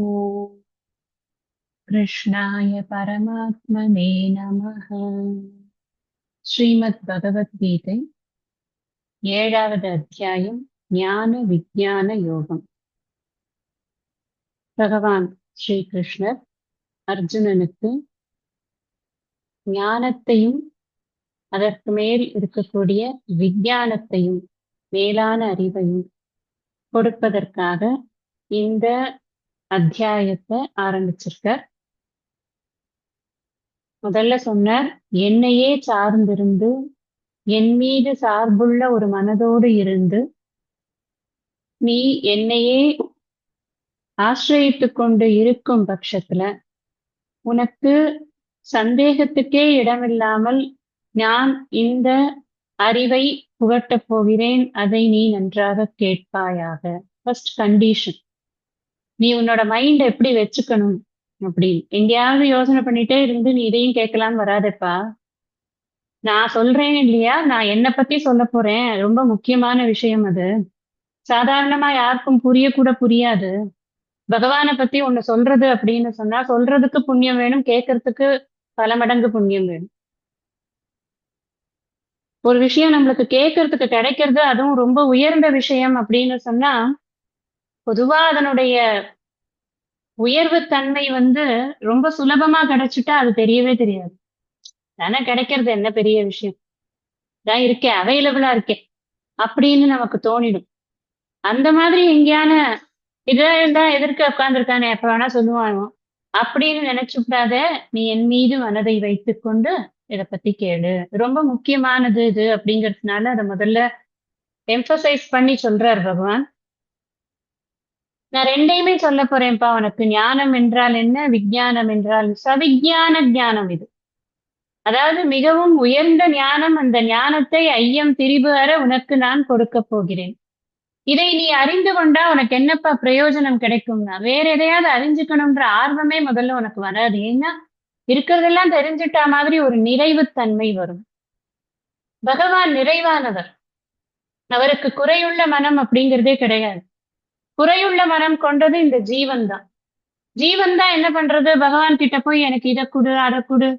ஓம் கிருஷ்ணாய பரமாத்மனே நமः. ஸ்ரீமத் பகவத்கீதை 7வது அத்தியாயம் ஞான விஞ்ஞான யோகம். பகவான் ஸ்ரீ கிருஷ்ணர் அர்ஜுனனுக்கு ஞானத்தையும் அதற்கு மேல் இருக்கக்கூடிய விஞ்ஞானத்தையும் மேலான அறிவையும் கொடுப்பதற்காக இந்த அத்தியாயத்தை ஆரம்பிச்சிருக்கார். முதல்ல சொன்னார், என்னையே சார்ந்திருந்து என் மீது சார்புள்ள ஒரு மனதோடு இருந்து நீ என்னையே ஆசிரயித்துக் கொண்டு இருக்கும் பட்சத்துல உனக்கு சந்தேகத்துக்கே இடமில்லாமல் நான் இந்த அறிவை புகட்டப் போகிறேன், அதை நீ நன்றாக கேட்பாயாக. ஃபர்ஸ்ட் கண்டிஷன், நீ உன்னோட மைண்ட் எப்படி வச்சுக்கணும் அப்படின்னு. எங்கேயாவது யோசனை பண்ணிட்டே இருந்து நீ இதையும் கேட்கலான்னு வராதப்பா. நான் சொல்றேன் இல்லையா, நான் என்னை பத்தி சொல்ல போறேன், ரொம்ப முக்கியமான விஷயம் அது. சாதாரணமா யாருக்கும் புரியக்கூட புரியாது. பகவானை பத்தி ஒண்ணு சொல்றது அப்படின்னு சொன்னா சொல்றதுக்கு புண்ணியம் வேணும், கேட்கறதுக்கு பல மடங்கு புண்ணியம் வேணும். ஒரு விஷயம் நம்மளுக்கு கேட்கறதுக்கு கிடைக்கிறது, அதுவும் ரொம்ப உயர்ந்த விஷயம் அப்படின்னு சொன்னா பொதுவா அதனுடைய உயர்வு தன்மை ரொம்ப சுலபமா கிடைச்சிட்டா அது தெரியவே தெரியாது. தானே கிடைக்கிறது என்ன பெரிய விஷயம், தான் இருக்கேன், அவைலபிளா இருக்கேன் அப்படின்னு நமக்கு தோணிடும். அந்த மாதிரி எங்கேயான இதான் எதிர்க்க உட்கார்ந்துருக்கானே எப்ப வேணா சொல்லுவானோ அப்படின்னு நினைச்சுட்டாத. நீ என் மீது மனதை வைத்துக் கொண்டு இத பத்தி கேளு, ரொம்ப முக்கியமானது இது அப்படிங்கறதுனால அதை முதல்ல எம்பசைஸ் பண்ணி சொல்றார் பகவான். நான் ரெண்டையுமே சொல்ல போறேன்ப்பா உனக்கு. ஞானம் என்றால் என்ன, விஞ்ஞானம் என்றால் சவிஞ்ஞான ஞானம் இது. அதாவது மிகவும் உயர்ந்த ஞானம். அந்த ஞானத்தை ஐயம் திரிபு அற உனக்கு நான் கொடுக்க போகிறேன். இதை நீ அறிந்து கொண்டா உனக்கு என்னப்பா பிரயோஜனம் கிடைக்கும்னா, வேற எதையாவது அறிஞ்சுக்கணும்ன்ற ஆர்வமே முதல்ல உனக்கு வராது. ஏன்னா இருக்கிறதெல்லாம் தெரிஞ்சுட்டா மாதிரி ஒரு நிறைவு தன்மை வரும். பகவான் நிறைவானவர், அவருக்கு குறையுள்ள மனம் அப்படிங்கிறதே கிடையாது. குறையுள்ள மனம் கொண்டது இந்த ஜீவன் தான். ஜீவன் தான் என்ன பண்றது, பகவான் கிட்ட போய் எனக்கு இதை கொடு அதை கொடு,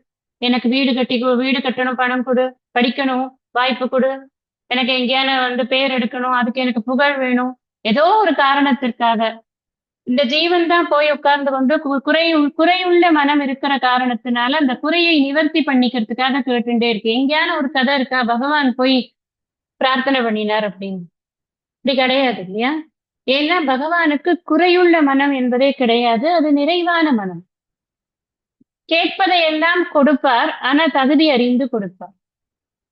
எனக்கு வீடு கட்டணும், பணம் கொடு, படிக்கணும், வாய்ப்பு கொடு, எனக்கு எங்கேயான பேர் எடுக்கணும், அதுக்கு எனக்கு புகழ் வேணும், ஏதோ ஒரு காரணத்திற்காக இந்த ஜீவன் தான் போய் உட்கார்ந்து கொண்டு குறையுள்ள மனம் இருக்கிற காரணத்தினால அந்த குறையை நிவர்த்தி பண்ணிக்கிறதுக்காக கேட்டுட்டே இருக்கு. எங்கேயான ஒரு கதை இருக்கா பகவான் போய் பிரார்த்தனை பண்ணினார் அப்படின்னு? இப்படி கிடையாது இல்லையா. ஏன்னா பகவானுக்கு குறையுள்ள மனம் என்பதே கிடையாது, அது நிறைவான மனம். கேட்பதை எல்லாம் கொடுப்பார், ஆனா தகுதி அறிந்து கொடுப்பார்.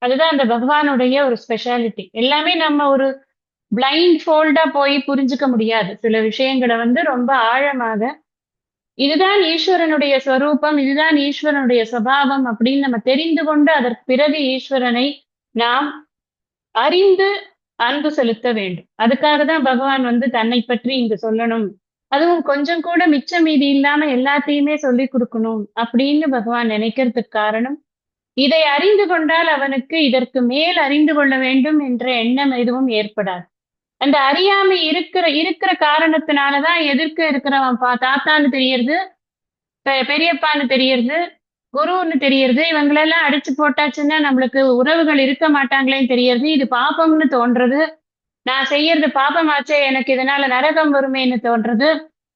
அதுதான் அந்த பகவானுடைய ஒரு ஸ்பெஷாலிட்டி. எல்லாமே நம்ம ஒரு பிளைண்ட் ஃபோல்டா போய் புரிஞ்சுக்க முடியாது. சில விஷயங்களை ரொம்ப ஆழமாக இதுதான் ஈஸ்வரனுடைய ஸ்வரூபம், இதுதான் ஈஸ்வரனுடைய சுபாவம் அப்படின்னு நம்ம தெரிந்து கொண்டு அதற்கு பிறகு ஈஸ்வரனை நாம் அறிந்து அன்பு செலுத்த வேண்டும். அதுக்காக தான் பகவான் தன்னை பற்றி இங்கு சொல்லணும், அதுவும் கொஞ்சம் கூட மிச்சம் மீதி இல்லாம எல்லாத்தையுமே சொல்லி கொடுக்கணும் அப்படின்னு பகவான் நினைக்கிறதுக்கு காரணம், இதை அறிந்து கொண்டால் அவனுக்கு இதற்கு மேல் அறிந்து கொள்ள வேண்டும் என்ற எண்ணம் எதுவும் ஏற்படாது. அந்த அறியாமை இருக்கிற காரணத்தினாலதான் எதிர்க்க இருக்கிறவன் தாத்தான்னு தெரியறது, பெரியப்பான்னு தெரியறது, குருன்னு தெரியறது. இவங்களெல்லாம் அடிச்சு போட்டாச்சுன்னா நம்மளுக்கு உறவுகள் இருக்க மாட்டாங்களேன்னு தெரியறது. இது பாப்பம்னு தோன்றது, நான் செய்யறது பாப்பமாச்சே, எனக்கு இதனால நரகம் வருமேன்னு தோன்றது.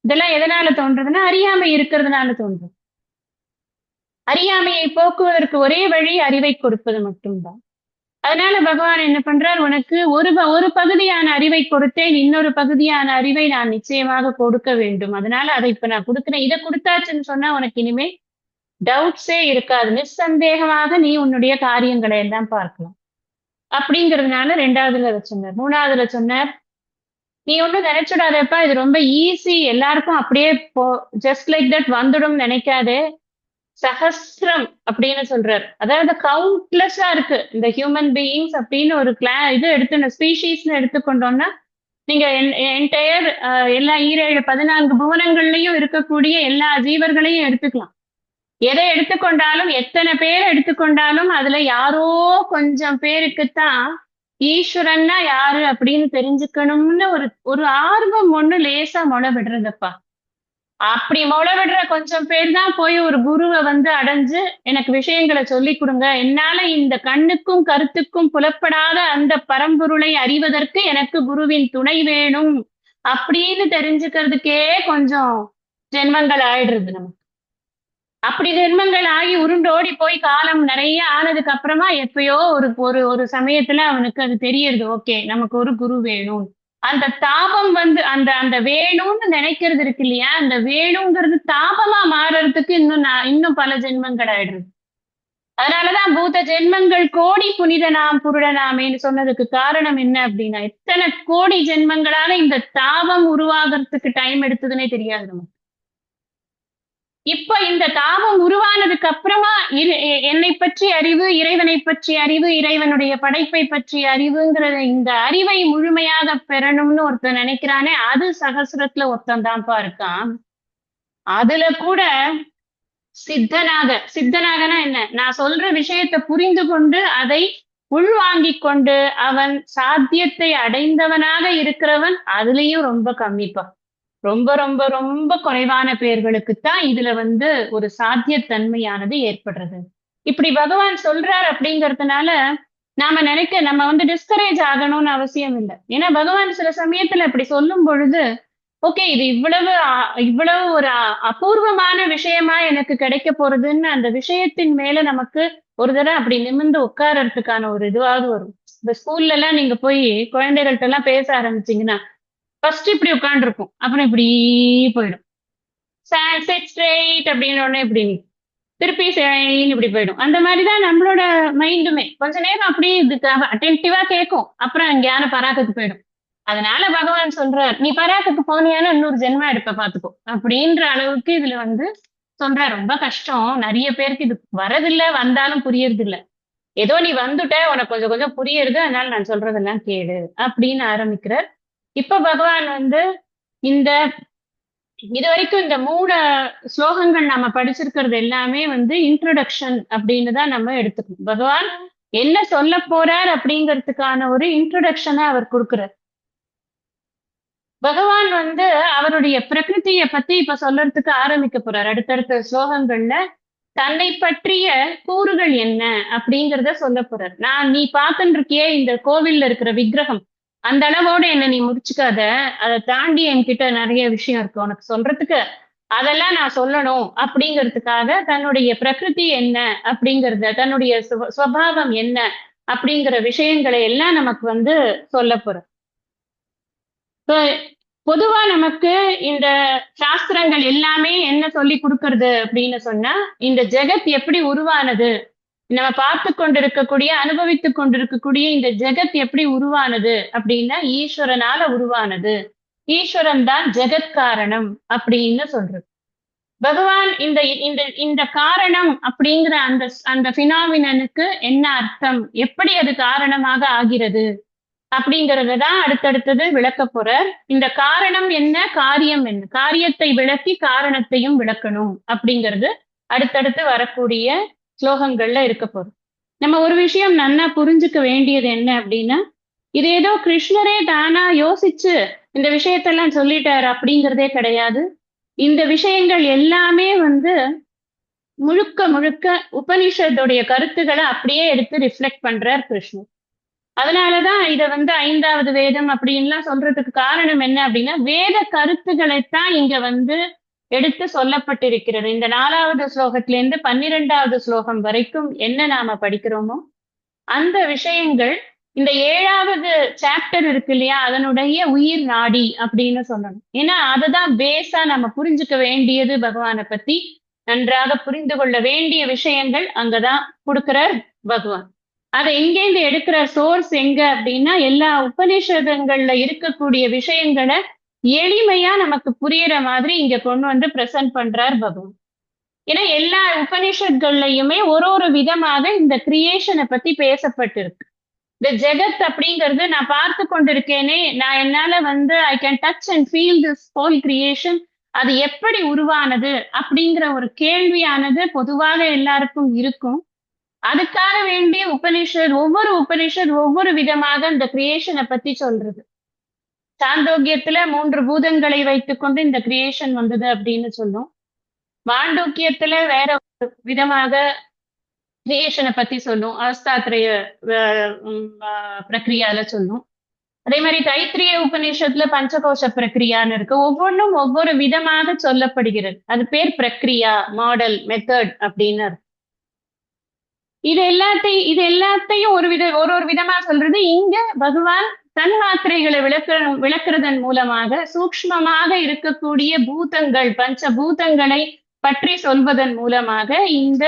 இதெல்லாம் எதனால தோன்றதுன்னா அறியாமை இருக்கிறதுனால தோன்றும். அறியாமையை போக்குவதற்கு ஒரே வழி அறிவை கொடுப்பது மட்டும்தான். அதனால பகவான் என்ன பண்றார், உனக்கு ஒரு பகுதியான அறிவை கொடுத்தேன், இன்னொரு பகுதியான அறிவை நான் நிச்சயமாக கொடுக்க வேண்டும். அதனால அதை இப்ப நான் கொடுக்கிறேன். இதை கொடுத்தாச்சுன்னு சொன்னா உனக்கு இனிமே டவுட்ஸே இருக்காது, நிச்சந்தேகமாக நீ உன்னுடைய காரியங்களை எல்லாம் பார்க்கலாம் அப்படிங்கிறதுனால 2வதுல சொன்னார். 3வதுல சொன்னார், நீ ஒன்னும் நினைச்சுடாதப்பா, இது ரொம்ப ஈஸி, எல்லாருக்கும் அப்படியே ஜஸ்ட் லைக் தட் வந்துடும் நினைக்காதே. சஹஸ்ரம் அப்படின்னு சொல்றாரு. அதாவது கவுண்ட்லெஸ்ஸா இருக்கு இந்த ஹியூமன் பீயிங்ஸ் அப்படின்னு ஒரு இது ஸ்பீஷீஸ்னு எடுத்துக்கொண்டோம்னா நீங்க என்டையர் எல்லா 14 புவனங்கள்லயும் இருக்கக்கூடிய எல்லா ஜீவர்களையும் எடுத்துக்கலாம். எதை எடுத்துக்கொண்டாலும், எத்தனை பேரை எடுத்துக்கொண்டாலும் அதுல யாரோ கொஞ்சம் பேருக்குத்தான் ஈஸ்வரன்னா யாரு அப்படின்னு தெரிஞ்சுக்கணும்னு ஒரு ஆர்வம் ஒண்ணு லேசா முளை விடுறதுப்பா. அப்படி விடுற கொஞ்சம் பேர் தான் போய் ஒரு குருவை வந்து அடைஞ்சு எனக்கு விஷயங்களை சொல்லி கொடுங்க, என்னால இந்த கண்ணுக்கும் கருத்துக்கும் புலப்படாத அந்த பரம்பொருளை அறிவதற்கு எனக்கு குருவின் துணை வேணும் அப்படின்னு தெரிஞ்சுக்கிறதுக்கே கொஞ்சம் ஜென்மங்கள் ஆயிடுறது நமக்கு. அப்படி ஜென்மங்கள் ஆகி உருண்டோடி போய் காலம் நிறைய ஆனதுக்கு அப்புறமா எப்பயோ ஒரு ஒரு ஒரு சமயத்துல அவனுக்கு அது தெரியறது, ஓகே நமக்கு ஒரு குரு வேணும். அந்த தாபம் வந்து அந்த அந்த வேணும்னு நினைக்கிறது இருக்கு இல்லையா, அந்த வேணுங்கிறது தாபமா மாறுறதுக்கு இன்னும் பல ஜென்மங்கள் ஆயிடுறது. அதனாலதான் பூத ஜென்மங்கள் கோடி புனித நாம் புருடனாமேன்னு சொன்னதுக்கு காரணம் என்ன அப்படின்னா, எத்தனை கோடி ஜென்மங்களால இந்த தாபம் உருவாகிறதுக்கு டைம் எடுத்ததுன்னே தெரியாது நமக்கு. இப்ப இந்த தாபம் உருவானதுக்கு அப்புறமா என்னை பற்றி அறிவு, இறைவனை பற்றி அறிவு, இறைவனுடைய படைப்பை பற்றி அறிவுங்கிற இந்த அறிவை முழுமையாக பெறணும்னு ஒருத்தன் நினைக்கிறானே, அது சகசுரத்துல ஒருத்தன் இருக்கான். அதுல கூட சித்தனாகனா என்ன, நான் சொல்ற விஷயத்தை புரிந்து கொண்டு அதை உள்வாங்கிக் கொண்டு அவன் சாத்தியத்தை அடைந்தவனாக இருக்கிறவன் அதுலயும் ரொம்ப கம்மிப்பா. ரொம்ப ரொம்ப ரொம்ப குறைவான பேர்களுக்குத்தான் இதுல வந்து ஒரு சாத்தியத்தன்மையானது ஏற்படுறது. இப்படி பகவான் சொல்றார் அப்படிங்கறதுனால நம்ம வந்து டிஸ்கரேஜ் ஆகணும்னு அவசியம் இல்லை. ஏன்னா பகவான் சில சமயத்துல இப்படி சொல்லும் பொழுது, ஓகே இது இவ்வளவு ஒரு அபூர்வமான விஷயமா எனக்கு கிடைக்க போறதுன்னு அந்த விஷயத்தின் மேல நமக்கு ஒரு தடவை அப்படி நிமிர்ந்து உட்கார்றதுக்கான ஒரு இதுவாவது வரும். இந்த ஸ்கூல்ல எல்லாம் நீங்க போய் குழந்தைகள்ட்ட எல்லாம் பேச ஆரம்பிச்சீங்கன்னா ஃபர்ஸ்ட் இப்படி உட்காந்துருக்கும், அப்புறம் இப்படி போயிடும். ஸ்ட்ரெயிட் அப்படின்னு உடனே இப்படி திருப்பி இப்படி போயிடும். அந்த மாதிரிதான் நம்மளோட மைண்டுமே கொஞ்ச நேரம் அப்படியே இதுக்கு அட்டென்டிவா கேட்கும், அப்புறம் ஞான பராக்கத்துக்கு போயிடும். அதனால பகவான் சொல்றார், நீ பராக்கத்துக்கு போனியானா இன்னொரு ஜென்மா எடுப்ப பாத்துக்கோ அப்படின்ற அளவுக்கு இதுல வந்து சொல்ற. ரொம்ப கஷ்டம், நிறைய பேருக்கு இது வரதில்லை, வந்தாலும் புரியறது இல்ல. ஏதோ நீ வந்துட்ட, உனக்கு கொஞ்சம் கொஞ்சம் புரியுறது, அதனால நான் சொல்றதெல்லாம் கேளு அப்படின்னு ஆரம்பிக்கிறார். இப்ப பகவான் வந்து இந்த இது வரைக்கும் இந்த 3 ஸ்லோகங்கள் நம்ம படிச்சிருக்கிறது எல்லாமே வந்து இன்ட்ரோடக்ஷன் அப்படின்னு தான் நம்ம எடுத்துக்கணும். பகவான் என்ன சொல்ல போறார் அப்படிங்கிறதுக்கான ஒரு இன்ட்ரோடக்ஷனை அவர் கொடுக்கிறார். பகவான் வந்து அவருடைய பிரகிருதியை பத்தி இப்ப சொல்றதுக்கு ஆரம்பிக்க போறார். அடுத்தடுத்த ஸ்லோகங்கள்ல தன்னை பற்றிய கூறுகள் என்ன அப்படிங்கிறத சொல்ல போறார். நீ பார்த்துட்டு இருக்கியே இந்த கோவில்ல இருக்கிற விக்கிரகம், அந்த அளவோட என்ன நீ முடிச்சுக்காத, அதை தாண்டி என்கிட்ட நிறைய விஷயம் இருக்கு உனக்கு சொல்றதுக்கு, அதெல்லாம் நான் சொல்லணும் அப்படிங்கிறதுக்காக தன்னுடைய பிரகிருதி என்ன அப்படிங்கறத, தன்னுடைய சுவாவம் என்ன அப்படிங்கிற விஷயங்களை எல்லாம் நமக்கு வந்து சொல்ல போற. பொதுவா நமக்கு இந்த சாஸ்திரங்கள் எல்லாமே என்ன சொல்லி கொடுக்கறது அப்படின்னு சொன்னா, இந்த ஜெகத் எப்படி உருவானது, நம்ம பார்த்து கொண்டிருக்கக்கூடிய அனுபவித்துக் கொண்டிருக்கக்கூடிய இந்த ஜெகத் எப்படி உருவானது அப்படின்னா ஈஸ்வரனால உருவானது, ஈஸ்வரன் தான் ஜெகத் காரணம் அப்படின்னு சொல்றது. பகவான் இந்த இந்த இந்த காரணம் அப்படிங்கிற அந்த அந்த பினாமினனுக்கு என்ன அர்த்தம், எப்படி அது காரணமாக ஆகிறது அப்படிங்கறதான் அடுத்தடுத்தது விளக்க போறார். இந்த காரணம் என்ன, காரியம் என்ன, காரியத்தை விளக்கி காரணத்தையும் விளக்கணும் அப்படிங்கிறது அடுத்தடுத்து வரக்கூடிய ஸ்லோகங்கள்ல இருக்க போகுது. நம்ம ஒரு விஷயம் நன்னா புரிஞ்சுக்க வேண்டியது என்ன அப்படின்னா, இது ஏதோ கிருஷ்ணரே தானா யோசிச்சு இந்த விஷயத்தெல்லாம் சொல்லிட்டாரு அப்படிங்கிறதே கிடையாது. இந்த விஷயங்கள் எல்லாமே வந்து முழுக்க முழுக்க உபனிஷத்துடைய கருத்துக்களை அப்படியே எடுத்து ரிஃப்ளெக்ட் பண்றார் கிருஷ்ணர். அதனாலதான் இத வந்து 5வது வேதம் அப்படின்லாம் சொல்றதுக்கு காரணம் என்ன அப்படின்னா, வேத கருத்துக்களைத்தான் இங்க வந்து எடுத்து சொல்லப்பட்டிருக்கிறது. இந்த 4வது ஸ்லோகத்திலிருந்து 12வது ஸ்லோகம் வரைக்கும் என்ன நாம படிக்கிறோமோ அந்த விஷயங்கள் இந்த 7வது சாப்டர் இருக்கு இல்லையா, அதனுடைய உயிர் நாடி அப்படின்னு சொல்லணும். ஏன்னா அதுதான் பேஸா நம்ம புரிஞ்சுக்க வேண்டியது, பகவானை பத்தி நன்றாக புரிந்து கொள்ள வேண்டிய விஷயங்கள் அங்கதான் கொடுக்கிறார் பகவான். அதை எங்கேருந்து எடுக்கிற சோர்ஸ் எங்க அப்படின்னா, எல்லா உபநிஷதங்கள்ல இருக்கக்கூடிய விஷயங்களை எளிமையா நமக்கு புரியற மாதிரி இங்க கொண்டு வந்து பிரசன்ட் பண்றார் பகவான். ஏன்னா எல்லா உபநிஷத்கள்லயுமே ஒரு விதமாக இந்த கிரியேஷனை பத்தி பேசப்பட்டிருக்கு. இந்த ஜெகத் அப்படிங்கிறது நான் பார்த்து கொண்டிருக்கேனே, நான் என்னால வந்து I can touch and feel this whole creation, அது எப்படி உருவானது அப்படிங்கிற ஒரு கேள்வியானது பொதுவாக எல்லாருக்கும் இருக்கும். அதுக்காக வேண்டிய ஒவ்வொரு உபனிஷத் ஒவ்வொரு விதமாக இந்த கிரியேஷனை பத்தி சொல்றது. சாந்தோக்கியத்துல 3 பூதங்களை வைத்துக்கொண்டு இந்த கிரியேஷன் வந்தது அப்படின்னு சொல்லும். மாண்டூக்கியத்துல வேற ஒரு விதமாக கிரியேஷனை பத்தி சொல்லும். அவஸ்தாத்ரய பிரக்ரியால சொல்லும். அதே மாதிரி தைத்திரிய உபநிஷத்துல பஞ்சகோஷ பிரக்ரியான்னு இருக்கு. ஒவ்வொன்றும் ஒவ்வொரு விதமாக சொல்லப்படுகிறது. அது பேர் பிரக்ரியா, மாடல், மெத்தட் அப்படின்னு. இது எல்லாத்தையும் ஒரு விதமா சொல்றது. இங்க பகவான் தன் மாத்திரைகளை விளக்குறதன் மூலமாக சூக்ஷ்மமாக இருக்கக்கூடிய பூதங்கள், பஞ்ச பூதங்களை பற்றி சொல்வதன் மூலமாக இந்த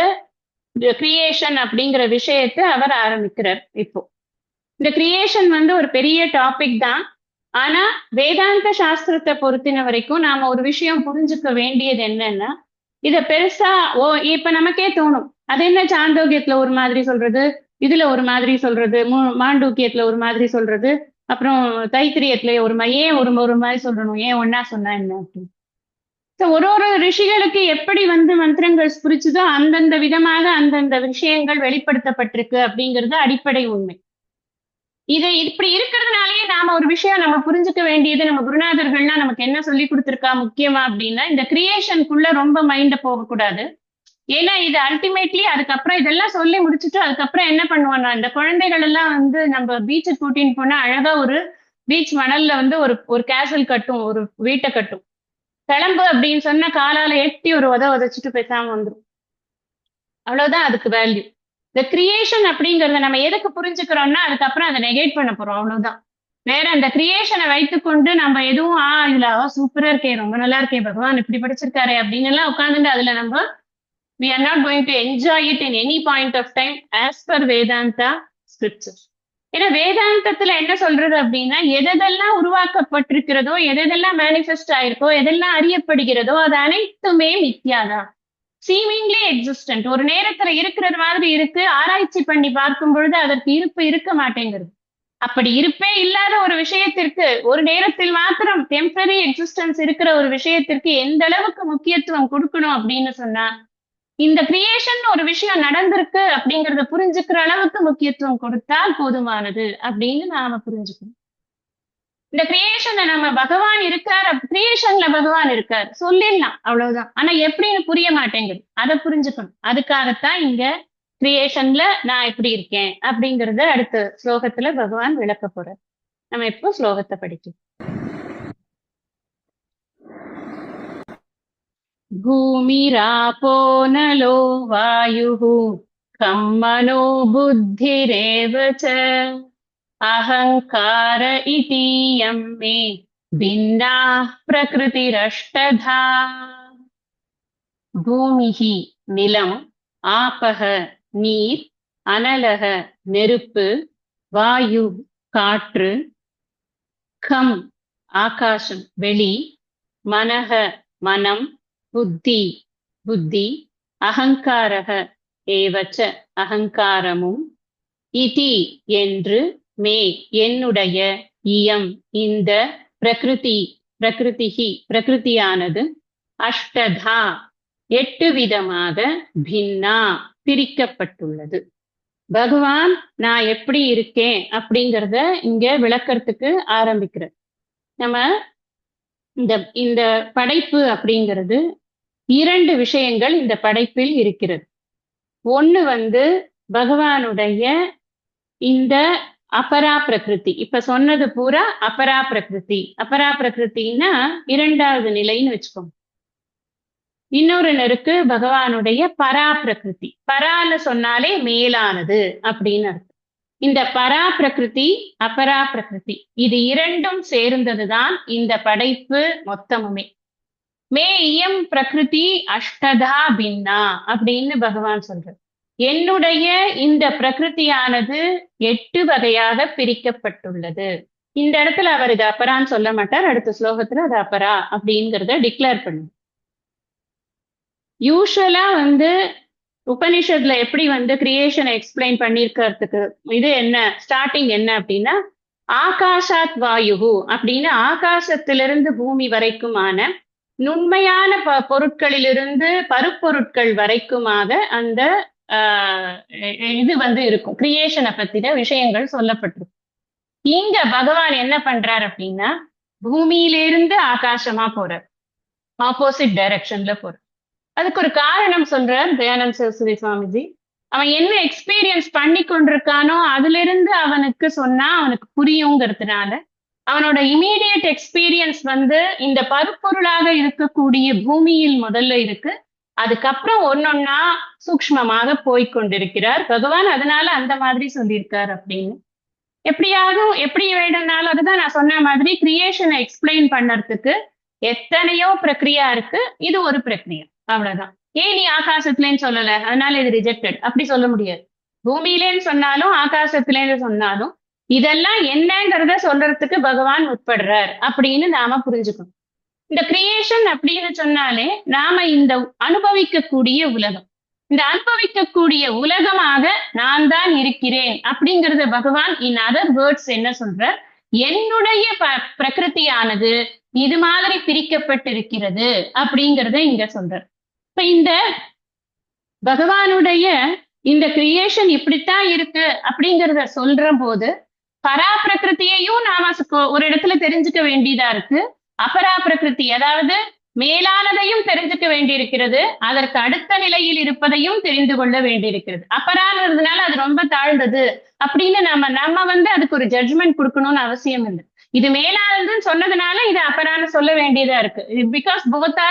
கிரியேஷன் அப்படிங்கிற விஷயத்தை அவர் ஆரம்பிக்கிறார். இப்போ இந்த கிரியேஷன் ஒரு பெரிய டாபிக் தான். ஆனா வேதாந்த சாஸ்திரத்தை பொறுத்தின வரைக்கும் நாம ஒரு விஷயம் புரிஞ்சுக்க வேண்டியது என்னன்னா, இத பெருசா இப்ப நமக்கே தோணும், அது என்ன சாந்தோக்கியத்துல ஒரு மாதிரி சொல்றது, இதுல ஒரு மாதிரி சொல்றது, மாண்டூக்கியத்துல ஒரு மாதிரி சொல்றது, அப்புறம் தைத்திரியத்துல ஏன் ஒரு மாதிரி சொல்லணும், ஏன் ஒன்னா சொன்னா என்ன அப்படின்னு. ஒரு ரிஷிகளுக்கு எப்படி மந்திரங்கள் புரிச்சுதோ அந்தந்த விதமாக அந்தந்த விஷயங்கள் வெளிப்படுத்தப்பட்டிருக்கு அப்படிங்கிறது அடிப்படை உண்மை. இது இப்படி இருக்கிறதுனாலயே நாம ஒரு விஷயம் நம்ம புரிஞ்சுக்க வேண்டியது, நம்ம குருநாதர்கள்லாம் நமக்கு என்ன சொல்லி கொடுத்துருக்கா முக்கியமா அப்படின்னா, இந்த கிரியேஷனுக்குள்ள ரொம்ப மைண்ட போகக்கூடாது. ஏன்னா இது அல்டிமேட்லி அதுக்கப்புறம் இதெல்லாம் சொல்லி முடிச்சுட்டு அதுக்கப்புறம் என்ன பண்ணுவோம்னா, இந்த குழந்தைகள் எல்லாம் நம்ம பீச்சுக்கு கூட்டின்னு போனா அழகா ஒரு பீச் மணல்ல ஒரு கேசல் கட்டும், ஒரு வீட்டை கட்டும். கிளம்பு அப்படின்னு சொன்னா காலால எட்டி ஒரு உதச்சிட்டு பேசாம வந்துடும். அவ்வளவுதான் அதுக்கு வேல்யூ. இந்த கிரியேஷன் அப்படிங்கறத நம்ம எதுக்கு புரிஞ்சுக்கிறோம்னா அதுக்கப்புறம் அதை நெகேட் பண்ண போறோம், அவ்வளவுதான். வேற அந்த கிரியேஷனை வைத்துக்கொண்டு நம்ம எதுவும் இதுல சூப்பரா இருக்கே, ரொம்ப நல்லா இருக்கே, பகவான் இப்படி படிச்சிருக்காரு அப்படின்னு எல்லாம் உட்காந்துட்டு அதுல நம்ம we are not going to enjoy it in any point of time as per Vedanta scriptures. ஏன்னா வேதாந்தத்துல என்ன சொல்றது அப்படின்னா, எதெல்லாம் உருவாக்கப்பட்டிருக்கிறதோ, எதெல்லாம் மேனிஃபெஸ்ட் ஆயிருக்கோ, எதெல்லாம் அறியப்படுகிறதோ அது அனைத்துமே மித்யாதான், சீமிங்லி எக்ஸிஸ்டன்ட். ஒரு நேரத்துல இருக்கிறது மாதிரி இருக்கு, ஆராய்ச்சி பண்ணி பார்க்கும் பொழுது அதற்கு இருப்பு இருக்க மாட்டேங்கிறது. அப்படி இருப்பே இல்லாத ஒரு விஷயத்திற்கு, ஒரு நேரத்தில் மாத்திரம் டெம்பரரி எக்ஸிஸ்டன்ஸ் இருக்கிற ஒரு விஷயத்திற்கு எந்த அளவுக்கு முக்கியத்துவம் கொடுக்கணும் அப்படின்னு சொன்னா, இந்த கிரியேஷன் ஒரு விஷயம் நடந்திருக்கு அப்படிங்கறத புரிஞ்சுக்கிற அளவுக்கு முக்கியத்துவம் கொடுத்தால் போதுமானது அப்படின்னு நாம புரிஞ்சுக்கணும். இந்த கிரியேஷன்ல நம்ம பகவான் இருக்கார், கிரியேஷன்ல பகவான் இருக்கார் சொல்லிடலாம், அவ்வளவுதான். ஆனா எப்படின்னு புரிய மாட்டேங்குது, அதை புரிஞ்சுக்கணும். அதுக்காகத்தான் இங்க கிரியேஷன்ல நான் எப்படி இருக்கேன் அப்படிங்கறத அடுத்த ஸ்லோகத்துல பகவான் விளக்க போறார். நம்ம இப்போ ஸ்லோகத்தை படிக்கலாம். भूमिरापो नलो वायुः खं मनो बुद्धिरेव च अहङ्कार इतीयं मे भिन्ना प्रकृतिरष्टधा. பூமிஹ நிலம், ஆபக நீர், அனலக நெருப்பு, வாயு காற்று, கம் ஆகாசம் வெளி, மனக மனம், புத்தி புத்தி, அகங்காரக ஏவச்ச அகங்காரமும், இதி என்று, மே என்னுடைய, இயம் இந்த, பிரகிருதி பிரகிருதிஹி பிரகிருதியானது, அஷ்டதா 8 விதமாக, பின்னா பிரிக்கப்பட்டுள்ளது. பகவான் நான் எப்படி இருக்கேன் அப்படிங்கிறத இங்க விளக்கறதுக்கு ஆரம்பிக்கிறார். நம்ம இந்த படைப்பு அப்படிங்கிறது 2 விஷயங்கள் இந்த படைப்பில் இருக்கிறது. ஒண்ணு பகவானுடைய இந்த அபரா பிரகிருதி. இப்ப சொன்னது பூரா அபரா பிரகிருதி. அபரா பிரகிருத்தின்னா 2வது நிலைன்னு வச்சுக்கோங்க. இன்னொரு இருக்கு பகவானுடைய பரா பிரகிருதி. பரான்னு சொன்னாலே மேலானது அப்படின்னு அர்த்தம். இந்த பரா பிரகிருதி, அபரா பிரகிருதி, இது 2ம் சேர்ந்ததுதான் இந்த படைப்பு மொத்தமுமே. மே இயம் பிரகிருதி அஷ்டதா பின்னா அப்படின்னு பகவான் சொல்றார். என்னுடைய இந்த பிரகிருதியானது 8 வகையாக பிரிக்கப்பட்டுள்ளது. இந்த இடத்துல அவர் இது அபரான்னு சொல்ல மாட்டார். அடுத்த ஸ்லோகத்துல அது அபரா அப்படிங்கிறத டிக்ளேர் பண்ணு. யூஸ்வலா உபனிஷத்ல எப்படி கிரியேஷனை எக்ஸ்பிளைன் பண்ணிருக்கிறதுக்கு இது என்ன ஸ்டார்டிங் என்ன அப்படின்னா, ஆகாஷாத் வாயுகு அப்படின்னு ஆகாசத்திலிருந்து பூமி வரைக்குமான நுண்மையான பொருட்களிலிருந்து பருப்பொருட்கள் வரைக்குமாக அந்த இது இருக்கும். கிரியேஷனை பத்தின விஷயங்கள் சொல்லப்பட்டிருக்கு. இங்க பகவான் என்ன பண்றார் அப்படின்னா, பூமியிலிருந்து ஆகாசமா போறார், ஆப்போசிட் டைரக்ஷன்ல போறார். அதுக்கு ஒரு காரணம் சொல்றார் தயானந்த் சரஸ்வதி சுவாமிஜி. அவன் என்ன எக்ஸ்பீரியன்ஸ் பண்ணி கொண்டிருக்கானோ அதுல இருந்து அவனுக்கு சொன்னா அவனுக்கு புரியுங்கிறதுனால அவனோட இமீடியட் எக்ஸ்பீரியன்ஸ் வந்து இந்த பருப்பொருளாக இருக்கக்கூடிய பூமியில் முதல்ல இருக்கு. அதுக்கப்புறம் ஒன்னொன்னா சூக்ஷ்மமாக போய்கொண்டிருக்கிறார் பகவான். அதனால அந்த மாதிரி சொல்லியிருக்கார் அப்படின்னு. எப்படியாகும் எப்படி வேணும்னாலும் அதுதான் நான் சொன்ன மாதிரி கிரியேஷனை எக்ஸ்பிளைன் பண்ணறதுக்கு எத்தனையோ பிரக்ரியா இருக்கு. இது ஒரு பிரக்ரியா, அவ்வளவுதான். ஏன் நீ ஆகாசத்துலன்னு சொல்லல, அதனால இது ரிஜெக்டட் அப்படி சொல்ல முடியாது. பூமியிலேன்னு சொன்னாலும் ஆகாசத்துலேன்னு சொன்னாலும் இதெல்லாம் என்னங்கிறத சொல்றதுக்கு பகவான் உட்படுறார் அப்படின்னு நாம புரிஞ்சுக்கணும். இந்த கிரியேஷன் அப்படின்னு சொன்னாலே நாம இந்த அனுபவிக்கக்கூடிய உலகம், இந்த அனுபவிக்கக்கூடிய உலகமாக நான் தான் இருக்கிறேன் அப்படிங்கறத பகவான் இன் அதர் வேர்ட்ஸ் என்ன சொல்றார், என்னுடைய பிரகிருதியானது இது மாதிரி பிரிக்கப்பட்டிருக்கிறது அப்படிங்கறத இங்க சொல்றார். இப்ப இந்த பகவானுடைய இந்த கிரியேஷன் இப்படித்தான் இருக்கு அப்படிங்கறத சொல்ற போது பரா பிரகிருத்தியையும் நாம ஒரு இடத்துல தெரிஞ்சுக்க வேண்டியதா இருக்கு. அபரா பிரகிருதி அதாவது மேலானதையும் தெரிஞ்சுக்க வேண்டியிருக்கிறது, அதற்கு அடுத்த நிலையில் இருப்பதையும் தெரிந்து கொள்ள வேண்டியிருக்கிறது. அபரான்றதுனால அது ரொம்ப தாழ்ந்தது அப்படின்னு நம்ம வந்து அதுக்கு ஒரு ஜட்ஜ்மெண்ட் கொடுக்கணும்னு அவசியம் இல்லை. இது மேலானதுன்னு சொன்னதுனால இது அபரான்னு சொல்ல வேண்டியதா இருக்கு. Because both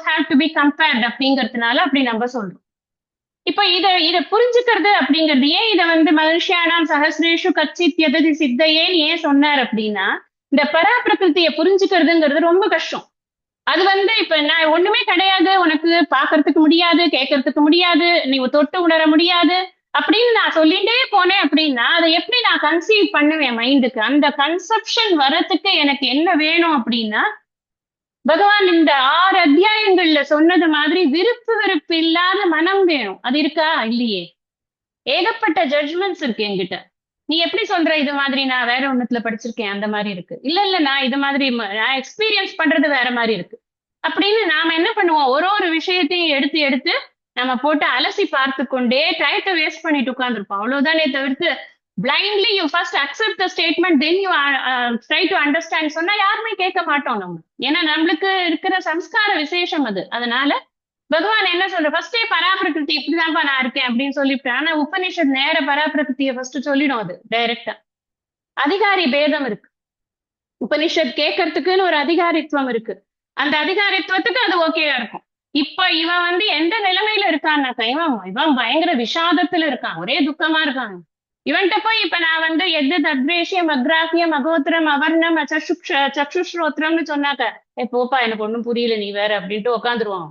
have to be compared அப்படிங்கிறதுனால அப்படி நம்ம சொல்றோம். இப்ப இத புரிஞ்சுக்கிறது அப்படிங்கிறது ஏன் இதை வந்து மனுஷியானாம் சஹசிரேஷு கச்சித் எததி சித்தையேன்னு ஏன் சொன்னார் அப்படின்னா, இந்த பரா பிரகிருத்தியை புரிஞ்சுக்கிறதுங்கிறது ரொம்ப கஷ்டம். அது வந்து இப்ப நான் ஒண்ணுமே கிடையாது, உனக்கு பாக்குறதுக்கு முடியாது, கேட்கறதுக்கு முடியாது, நீ தொட்டு உணர முடியாது அப்படின்னு நான் சொல்லிட்டே போனேன் அப்படின்னா அதை எப்படி நான் கன்சீவ் பண்ணுவேன் மைண்டுக்கு? அந்த கன்செப்ஷன் வர்றதுக்கு எனக்கு என்ன வேணும் அப்படின்னா, பகவான் இந்த 6 அத்தியாயங்கள்ல சொன்னது மாதிரி விருப்பு வெறுப்பு இல்லாத மனம் வேணும். அது இருக்கா? இல்லையே. ஏகப்பட்ட ஜட்ஜ்மெண்ட்ஸ் இருக்கு என்கிட்ட. நீ எப்படி சொல்ற இது மாதிரி நான் வேற ஒண்ணுத்துல படிச்சிருக்கேன் அந்த மாதிரி இருக்கு, இல்ல நான் இது மாதிரி நான் எக்ஸ்பீரியன்ஸ் பண்றது வேற மாதிரி இருக்கு அப்படின்னு நாம என்ன பண்ணுவோம், ஒரு விஷயத்தையும் எடுத்து எடுத்து நம்ம போட்டு அலசி பார்த்து கொண்டே டயத்தை வேஸ்ட் பண்ணிட்டு உட்கார்ந்துருப்போம். அவ்வளவுதானே தவிர்த்து blindly you first accept the statement then you try to understand சொன்னா யாருமே கேட்க மாட்டோம் நம்ம. ஏன்னா நம்மளுக்கு இருக்கிற சம்ஸ்கார விசேஷம் அது. அதனால பகவான் என்ன சொல்ற, ஃபர்ஸ்டே பராபிரகிருதி இப்படிதான்ப்பா நான் இருக்கேன் அப்படின்னு சொல்லிவிட்டேன். ஆனா உபனிஷத் நேர பராபிரகிருத்திய ஃபர்ஸ்ட் சொல்லிடும். அது டைரக்டா அதிகாரி பேதம் இருக்கு. உபனிஷத் கேட்கறதுக்குன்னு ஒரு அதிகாரித்துவம் இருக்கு. அந்த அதிகாரித்துவத்துக்கு அது ஓகேயா இருக்கும். இப்ப இவன் வந்து எந்த நிலைமையில இருக்கான்னாக்கா, இவன் பயங்கர விஷாதத்துல இருக்கான், ஒரே துக்கமா இருக்கான். இவன்கிட்ட போய் இப்ப நான் வந்து எது தத்வேஷியம் அக்ராஹியம் அகோத்திரம் அவர்ணம் சக்ஷுஸ்ரோத்திரம்னு சொன்னாக்க, போப்பா எனக்கு ஒண்ணும் புரியல நீ வேற அப்படின்ட்டு உட்காந்துருவான்.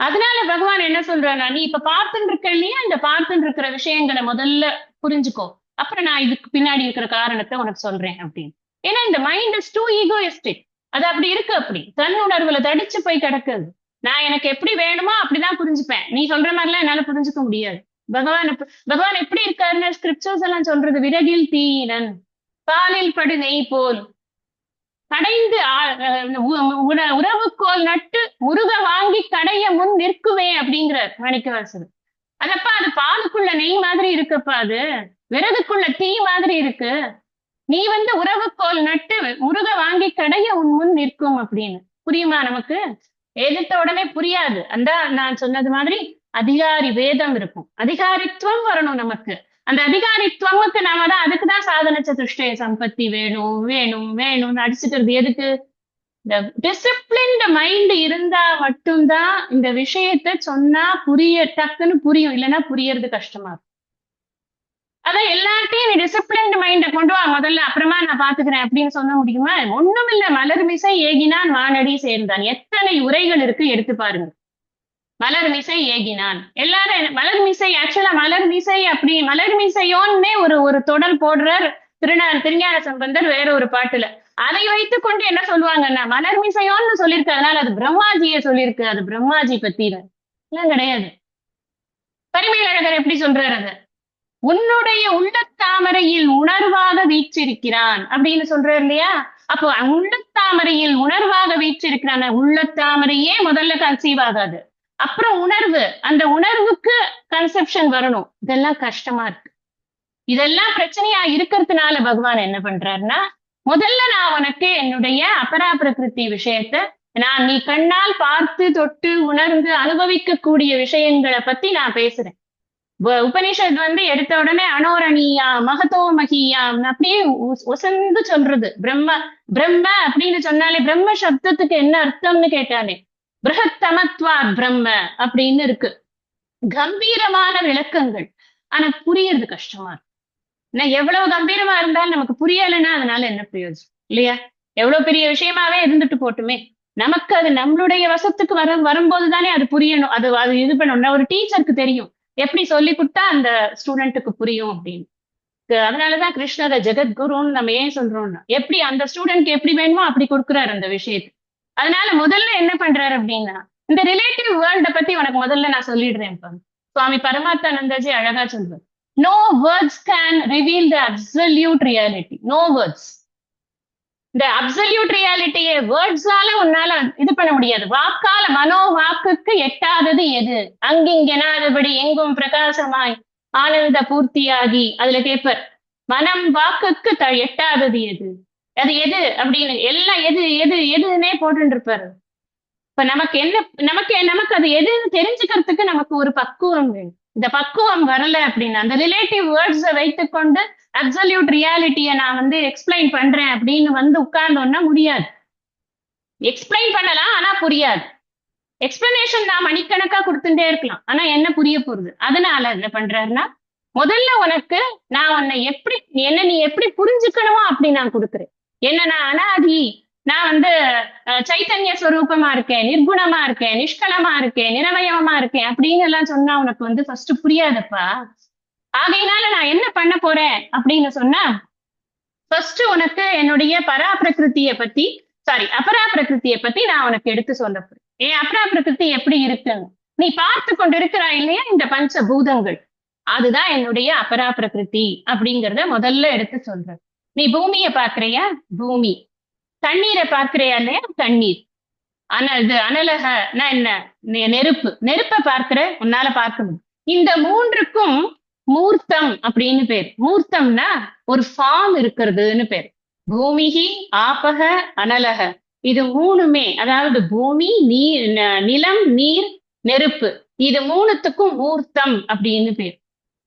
அதனால பகவான் என்ன சொல்றானா, நீ இப்ப பார்த்துட்டு இருக்க இல்லையா, இந்த பார்த்துட்டு இருக்கிற விஷயங்களை முதல்ல புரிஞ்சுக்கோ, அப்புறம் நான் இதுக்கு பின்னாடி இருக்கிற காரணத்தை உனக்கு சொல்றேன் அப்படின்னு. ஏன்னா இந்த மைண்ட் இஸ் டூ ஈகோயிஸ்டிக். அது அப்படி இருக்கு, அப்படி தன்னுணர்வுல தடிச்சு போய் கிடக்குது. நான் எனக்கு எப்படி வேணுமோ அப்படிதான் புரிஞ்சுப்பேன், நீ சொல்ற மாதிரிலாம் என்னால புரிஞ்சுக்க முடியாது. பகவான் எப்படி இருக்காருன்னு ஸ்கிரிப்சர்ஸ் எல்லாம் சொல்றது, விறகில் தீயினன் பாலில் படு நெய் போல் கடைந்து உறவுக்கோல் நட்டு முருக வாங்கி கடைய முன் நிற்குவே அப்படிங்கிறார் மாணிக்கவாசகர். அதப்பா அது பாலுக்குள்ள நெய் மாதிரி இருக்குப்பா, அது விறகுக்குள்ள தீ மாதிரி இருக்கு. நீ வந்து உறவுக்கோல் நட்டு முருக வாங்கி கடைய உன் முன் நிற்கும் அப்படின்னு. புரியுமா நமக்கு? எதிர்த்த உடனே புரியாது. அந்த நான் சொன்னது மாதிரி அதிகாரி வேதம் இருக்கும், அதிகாரித்துவம் வரணும் நமக்கு. அந்த அதிகாரித்துவமுக்கு நாம தான் அதுக்குதான் சாதன சதுஷ்டய சம்பத்தி வேணும் வேணும் வேணும்னு அடிச்சுக்கிறது. எதுக்கு? இந்த டிசிப்ளின்டு மைண்ட் இருந்தா மட்டும்தான் இந்த விஷயத்த சொன்னா டக்குன்னு புரியும், இல்லைன்னா புரியறது கஷ்டமா இருக்கும். அதான் எல்லாத்தையும் நீ டிசிப்ளின்டு மைண்ட கொண்டு வா முதல்ல, அப்புறமா நான் பாத்துக்கிறேன் அப்படின்னு சொல்ல முடியுமா? ஒண்ணும் இல்ல. மலர் மிசை ஏகினான் மானடி சேர்ந்தான். எத்தனை உரைகள் இருக்கு எடுத்து பாருங்க. மலர் மிசை ஏகினான், எல்லாரும் மலர் மிசை. ஆக்சுவலா மலர் மிசை அப்படி மலர் மிசையோன்னே ஒரு தொடர் போடுறார் திருஞான சம்பந்தர் வேற ஒரு பாட்டுல. அதை வைத்துக் கொண்டு என்ன சொல்லுவாங்கன்னா, மலர் மிசையோன்னு சொல்லியிருக்கு, அதனால அது பிரம்மாஜிய சொல்லியிருக்கு, அது பிரம்மாஜி பத்தின எல்லாம் கிடையாது. பரிமேலழகர் எப்படி சொல்றாரு, அது உன்னுடைய உள்ளத்தாமரையில் உணர்வாக வீற்றிருக்கிறான் அப்படின்னு சொல்றாரு இல்லையா? அப்போ உள்ளத்தாமரையில் உணர்வாக வீற்றிருக்கிறான். உள்ளத்தாமரையே முதல்ல கன்சீவ் ஆகாது, அப்புறம் உணர்வு, அந்த உணர்வுக்கு கன்செப்ஷன் வரணும். இதெல்லாம் கஷ்டமா இருக்கு. இதெல்லாம் பிரச்சனையா இருக்கிறதுனால பகவான் என்ன பண்றாருன்னா, முதல்ல நான் உனக்கு என்னுடைய அபரா பிரகிருதி விஷயத்த நீ கண்ணால் பார்த்து தொட்டு உணர்ந்து அனுபவிக்கக்கூடிய விஷயங்களை பத்தி நான் பேசுறேன். உபனிஷத் எடுத்த உடனே அனோரணியா மகதோ மகியாம் அப்படியே ஒசந்து சொல்றது. பிரம்ம அப்படின்னு சொன்னாலே பிரம்ம சப்தத்துக்கு என்ன அர்த்தம்னு கேட்டாலே பிருஹத்தமத்வா பிரம்ம அப்படின்னு இருக்கு. கம்பீரமான விளக்கங்கள். ஆனா புரியறது கஷ்டமா இருக்கு. எவ்வளவு கம்பீரமா இருந்தாலும் நமக்கு புரியலைன்னா அதனால என்ன பிரயோஜனம் இல்லையா? எவ்வளவு பெரிய விஷயமாவே இருந்துட்டு போட்டுமே, நமக்கு அது நம்மளுடைய வசத்துக்கு வரும்போது தானே அது புரியணும். அது இது பண்ணணும். ஒரு டீச்சருக்கு தெரியும் எப்படி சொல்லி கொடுத்தா அந்த ஸ்டூடெண்ட்டுக்கு புரியும் அப்படின்னு. அதனாலதான் கிருஷ்ணரை ஜெகத்குருன்னு நம்ம ஏன் சொல்றோம்னா, எப்படி அந்த ஸ்டூடெண்ட்க்கு எப்படி வேணுமோ அப்படி கொடுக்குறாரு அந்த விஷயத்தை. அதனால முதல்ல என்ன பண்றாரு அப்படின்னா, இந்த ரிலேட்டிவ் வேர்ல்ட பத்தி உனக்கு முதல்ல நான் சொல்லிடுறேன். இப்ப சுவாமி பரமாத்மானந்தாஜி அழகா சொல்றாரு, no words can reveal the absolute reality. No words. இந்த அப்சல்யூட் ரியாலிட்டியை வேர்ட்ஸால உன்னால இது பண்ண முடியாது. வாக்கால மனோ வாக்குக்கு எட்டாதது எது? அங்கிங்கெனாதபடி எங்கும் பிரகாசமாய் ஆனந்த பூர்த்தியாகி அதுல கேட்பர், மனம் வாக்குக்கு எட்டாதது எது? அது எது அப்படின்னு எல்லாம் எது எது எதுன்னே போட்டு இருப்பாரு. இப்ப நமக்கு என்ன நமக்கு அது எதுன்னு தெரிஞ்சுக்கிறதுக்கு நமக்கு ஒரு பக்குவம் வேணும். இந்த பக்குவம் வரல அப்படின்னா அந்த ரிலேட்டிவ் வேர்ட்ஸை வைத்துக்கொண்டு அப்சல்யூட் ரியாலிட்டியை நான் எக்ஸ்பிளைன் பண்றேன் அப்படின்னு உட்கார்ந்தோம்னா முடியாது. எக்ஸ்பிளைன் பண்ணலாம் ஆனா புரியாது. எக்ஸ்பிளனேஷன் நான் மணிக்கணக்கா கொடுத்துட்டே இருக்கலாம், ஆனா என்ன புரிய போகுது? அதனால என்ன பண்றாருன்னா, முதல்ல உனக்கு நான் உன்னை நீ எப்படி புரிஞ்சுக்கணுமோ அப்படி நான் கொடுக்குறேன். என்ன நான் அனாதி, நான் சைத்தன்ய ஸ்வரூபமா இருக்கேன், நிர்குணமா இருக்கேன், நிஷ்கலமா இருக்கேன், நிரவயவமா இருக்கேன் அப்படின்னு எல்லாம் சொன்னா உனக்கு ஃபர்ஸ்ட் புரியாதப்பா. ஆகையினால நான் என்ன பண்ண போறேன் அப்படின்னு சொன்னா, ஃபர்ஸ்ட் உனக்கு என்னுடைய அபரா பிரகிருதியை பத்தி நான் உனக்கு எடுத்து சொல்ல போறேன். அபரா பிரகிருதி எப்படி இருக்குன்னு நீ பார்த்து கொண்டு இருக்கிறாய் இல்லையா? இந்த பஞ்ச பூதங்கள், அதுதான் என்னுடைய அபரா பிரகிருதி அப்படிங்கிறத முதல்ல எடுத்து சொல்றேன். நீ பூமியை பாக்குறியா? பூமி. தண்ணீரை பாக்குறியா இல்லையா? தண்ணீர். அனலகனா என்ன? நெருப்பை பார்க்கிற, உன்னால பார்க்க முடியும். இந்த மூன்றுக்கும் மூர்த்தம் அப்படின்னு பேர். மூர்த்தம்னா ஒரு ஃபார்ம் இருக்கிறதுன்னு பேர். பூமிகி ஆபக அனலக, இது மூணுமே, அதாவது பூமி, நீர், நிலம், நீர், நெருப்பு, இது மூணுத்துக்கும் மூர்த்தம் அப்படின்னு பேர்.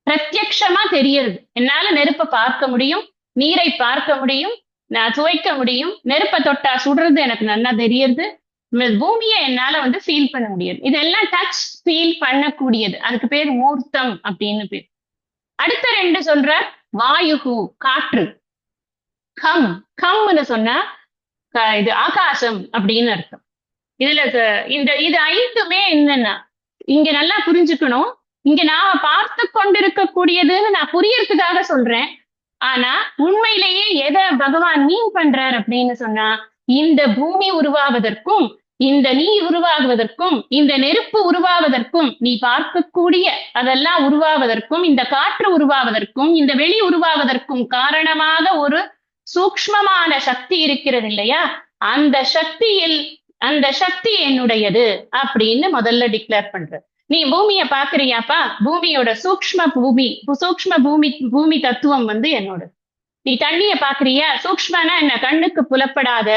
பிரத்யக்ஷமா தெரியறது. என்னால நெருப்பை பார்க்க முடியும், நீரை பார்க்க முடியும், நான் துவைக்க முடியும், நெருப்பை தொட்டா சுடுறது எனக்கு நல்லா தெரியறது, பூமியை என்னால ஃபீல் பண்ண முடியாது. இதெல்லாம் டச் ஃபீல் பண்ணக்கூடியது, அதுக்கு பேர் மூர்த்தம் அப்படின்னு பேர். அடுத்த ரெண்டு சொல்ற வாயுகு, காற்று. கம்னு சொன்னா இது ஆகாசம் அப்படின்னு அர்த்தம். இதுல இது ஐந்துமே என்னன்னா, இங்க நல்லா புரிஞ்சுக்கணும். இங்க நான் பார்த்து கொண்டிருக்கக்கூடியதுன்னு நான் புரியறதுக்காக சொல்றேன். ஆனா உண்மையிலேயே எதை பகவான் மீன் பண்றார் அப்படின்னு சொன்னா, இந்த பூமி உருவாவதற்கும், இந்த நீர் உருவாகுவதற்கும், இந்த நெருப்பு உருவாவதற்கும், நீ பார்க்கக்கூடிய அதெல்லாம் உருவாவதற்கும், இந்த காற்று உருவாவதற்கும், இந்த வெளி உருவாவதற்கும் காரணமாக ஒரு சூக்ஷ்மமான சக்தி இருக்கிறது இல்லையா? அந்த சக்தி என்னுடையது அப்படின்னு முதல்ல டிக்ளேர் பண்ற. நீ பூமியை பாக்குறியாப்பா? பூமியோட சூக்ஷ்ம பூமி தத்துவம் என்னோட. நீ தண்ணிய பாக்குறியா? சூக்ஷ்மனா என்ன? கண்ணுக்கு புலப்படாத.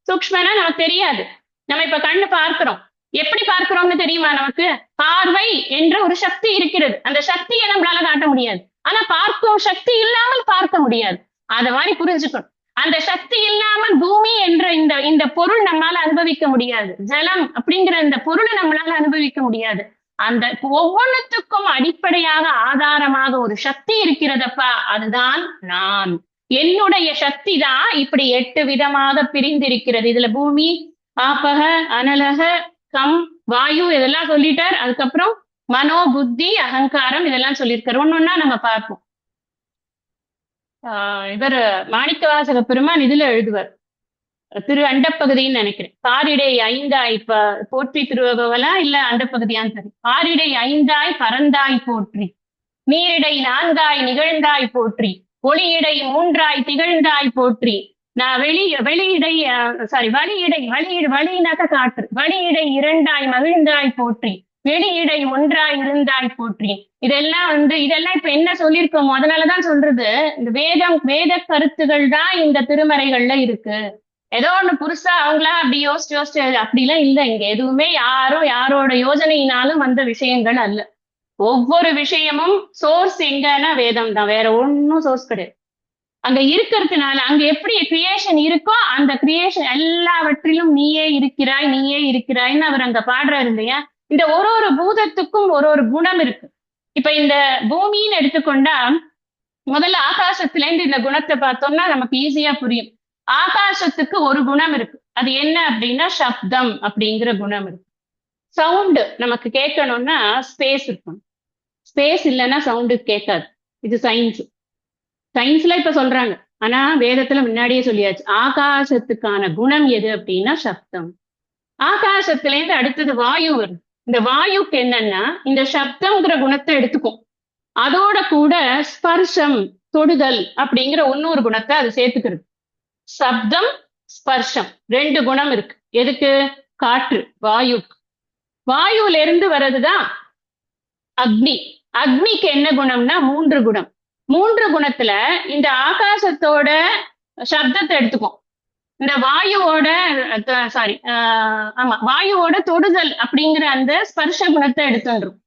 சூக்ஷ்மனா நமக்கு தெரியாது. நம்ம இப்ப கண்ணு பார்க்கிறோம். எப்படி பார்க்கிறோம்னு தெரியுமா? நமக்கு பார்வை என்ற ஒரு சக்தி இருக்கிறது. அந்த சக்தியை நம்மளால காட்ட முடியாது. ஆனா பார்க்கும் சக்தி இல்லாமல் பார்க்க முடியாது. அத மாதிரி புரிஞ்சுக்கணும். அந்த சக்தி இல்லாமல் பூமி என்ற இந்த பொருள் நம்மளால அனுபவிக்க முடியாது. ஜலம் அப்படிங்கிற இந்த பொருளை நம்மளால அனுபவிக்க முடியாது. அந்த ஒவ்வொன்றுத்துக்கும் அடிப்படையாக ஆதாரமாக ஒரு சக்தி இருக்கிறதப்பா, அதுதான் நான். என்னுடைய சக்தி தான் இப்படி 8 விதமாக பிரிந்திருக்கிறது. இதுல பூமி, ஆபக, அனலக, கம், வாயு இதெல்லாம் சொல்லிட்டார். அதுக்கப்புறம் மனோ, புத்தி, அகங்காரம் இதெல்லாம் சொல்லியிருக்காரு. ஒன்னொன்னா நம்ம பார்ப்போம். இவர் மாணிக்கவாசக பெருமான் இதுல எழுதுவார், திரு அண்டப்பகுதின்னு நினைக்கிறேன். பாரிடை 5ஆய் போற்றி திருவகவலா இல்ல அண்டப்பகுதியான்னு தெரியும். பாரிடை 5ஆய் பரந்தாய் போற்றி, நீரிடை 4ஆய் நிகழ்ந்தாய் போற்றி, ஒளியிடை 3ஆய் திகழ்ந்தாய் போற்றி, நான் வழியினாக்க காற்று, வழியிடை 2ஆய் மகிழ்ந்தாய் போற்றி, வெளியிடை ஒன்றாய் இருந்தாய் போற்றி. இதெல்லாம் இப்ப என்ன சொல்லியிருக்கோமோ அதனாலதான் சொல்றது, இந்த வேத கருத்துகள் தான் இந்த திருமறைகள்ல இருக்கு. ஏதோ ஒண்ணு புதுசா அவங்களா அப்படி யோசிச்சு அப்படிலாம் இல்ல. இங்க எதுவுமே யாரோட யோஜனையினாலும் வந்த விஷயங்கள் அல்ல. ஒவ்வொரு விஷயமும் சோர்ஸ் எங்கன்னா வேதம் தான், வேற ஒன்னும் சோர்ஸ் கிடையாது. அங்க இருக்கிறதுனால அங்க எப்படி கிரியேஷன் இருக்கோ அந்த கிரியேஷன் எல்லாவற்றிலும் நீயே இருக்கிறாய்ன்னு அவர் அங்க பாடுறாரு இல்லையா. இந்த ஒரு பூதத்துக்கும் ஒரு குணம் இருக்கு. இப்ப இந்த பூமின்னு எடுத்துக்கொண்டா முதல்ல ஆகாசத்துல இருந்து இந்த குணத்தை பார்த்தோம்னா நமக்கு ஈஸியா புரியும். ஆகாசத்துக்கு ஒரு குணம் இருக்கு. அது என்ன அப்படின்னா சப்தம் அப்படிங்கிற குணம் இருக்கு. சவுண்டு நமக்கு கேட்கணும்னா ஸ்பேஸ் இருக்கும். ஸ்பேஸ் இல்லைன்னா சவுண்டு கேட்காது. இது சயின்ஸ்ல இப்ப சொல்றாங்க. ஆனா வேதத்துல முன்னாடியே சொல்லியாச்சு. ஆகாசத்துக்கான குணம் எது அப்படின்னா சப்தம். ஆகாசத்துல இருந்து அடுத்தது வாயு வருது. இந்த வாயுக்கு என்னன்னா இந்த சப்தம்ங்கிற குணத்தை எடுத்துக்கும். அதோட கூட ஸ்பர்ஷம் தொடுதல் அப்படிங்கிற இன்னொரு குணத்தை அது சேர்த்துக்கிறது. சப்தம் ஸ்பர்ஷம் 2 குணம் இருக்கு. எதுக்கு? காற்று வாயுக்கு. வாயுல இருந்து வர்றதுதான் அக்னி. அக்னிக்கு என்ன குணம்னா 3 குணம். 3 குணத்துல இந்த ஆகாசத்தோட சப்தத்தை எடுத்துக்கும். இந்த வாயுவோட வாயுவோட தொடுதல் அப்படிங்கிற அந்த ஸ்பர்ஷ குணத்தை எடுத்துரும்.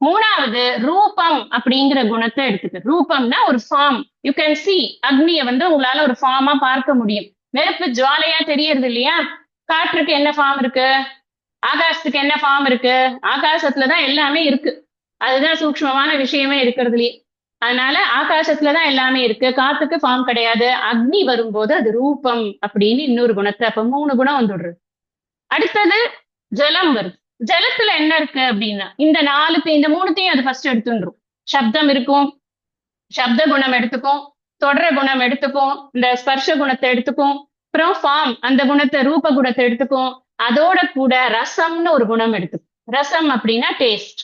3வது ரூபம் அப்படிங்கிற குணத்தை எடுத்துக்க. ரூபம்னா ஒரு ஃபார்ம். You can see. அக்னியை உங்களால ஒரு ஃபார்மா பார்க்க முடியும். நெருப்பு ஜுவாலையா தெரியறது இல்லையா? காற்றுக்கு என்ன ஃபார்ம் இருக்கு? ஆகாசத்துக்கு என்ன ஃபார்ம் இருக்கு? ஆகாசத்துலதான் எல்லாமே இருக்கு. அதுதான் சூக்ஷ்மமான விஷயமே இருக்கிறதுலயே. அதனால ஆகாசத்துலதான் எல்லாமே இருக்கு. காத்துக்கு ஃபார்ம் கிடையாது. அக்னி வரும்போது அது ரூபம் அப்படின்னு இன்னொரு குணத்தை, அப்ப 3 குணம் வந்துடுறது. அடுத்தது ஜலம் வருது. ஜலத்துல என்ன இருக்கு அப்படின்னா இந்த 3த்தையும் அது ஃபர்ஸ்ட் எடுத்துடும். சப்தம் இருக்கும், சப்த குணம் எடுத்துக்கும், தொடர குணம் எடுத்துக்கும், இந்த ஸ்பர்ஷ குணத்தை எடுத்துக்கும், அப்புறம் ஃபார்ம் அந்த குணத்தை ரூப குணத்தை எடுத்துக்கும். அதோட கூட ரசம்னு ஒரு குணம் எடுத்துக்கும். ரசம் அப்படின்னா டேஸ்ட்.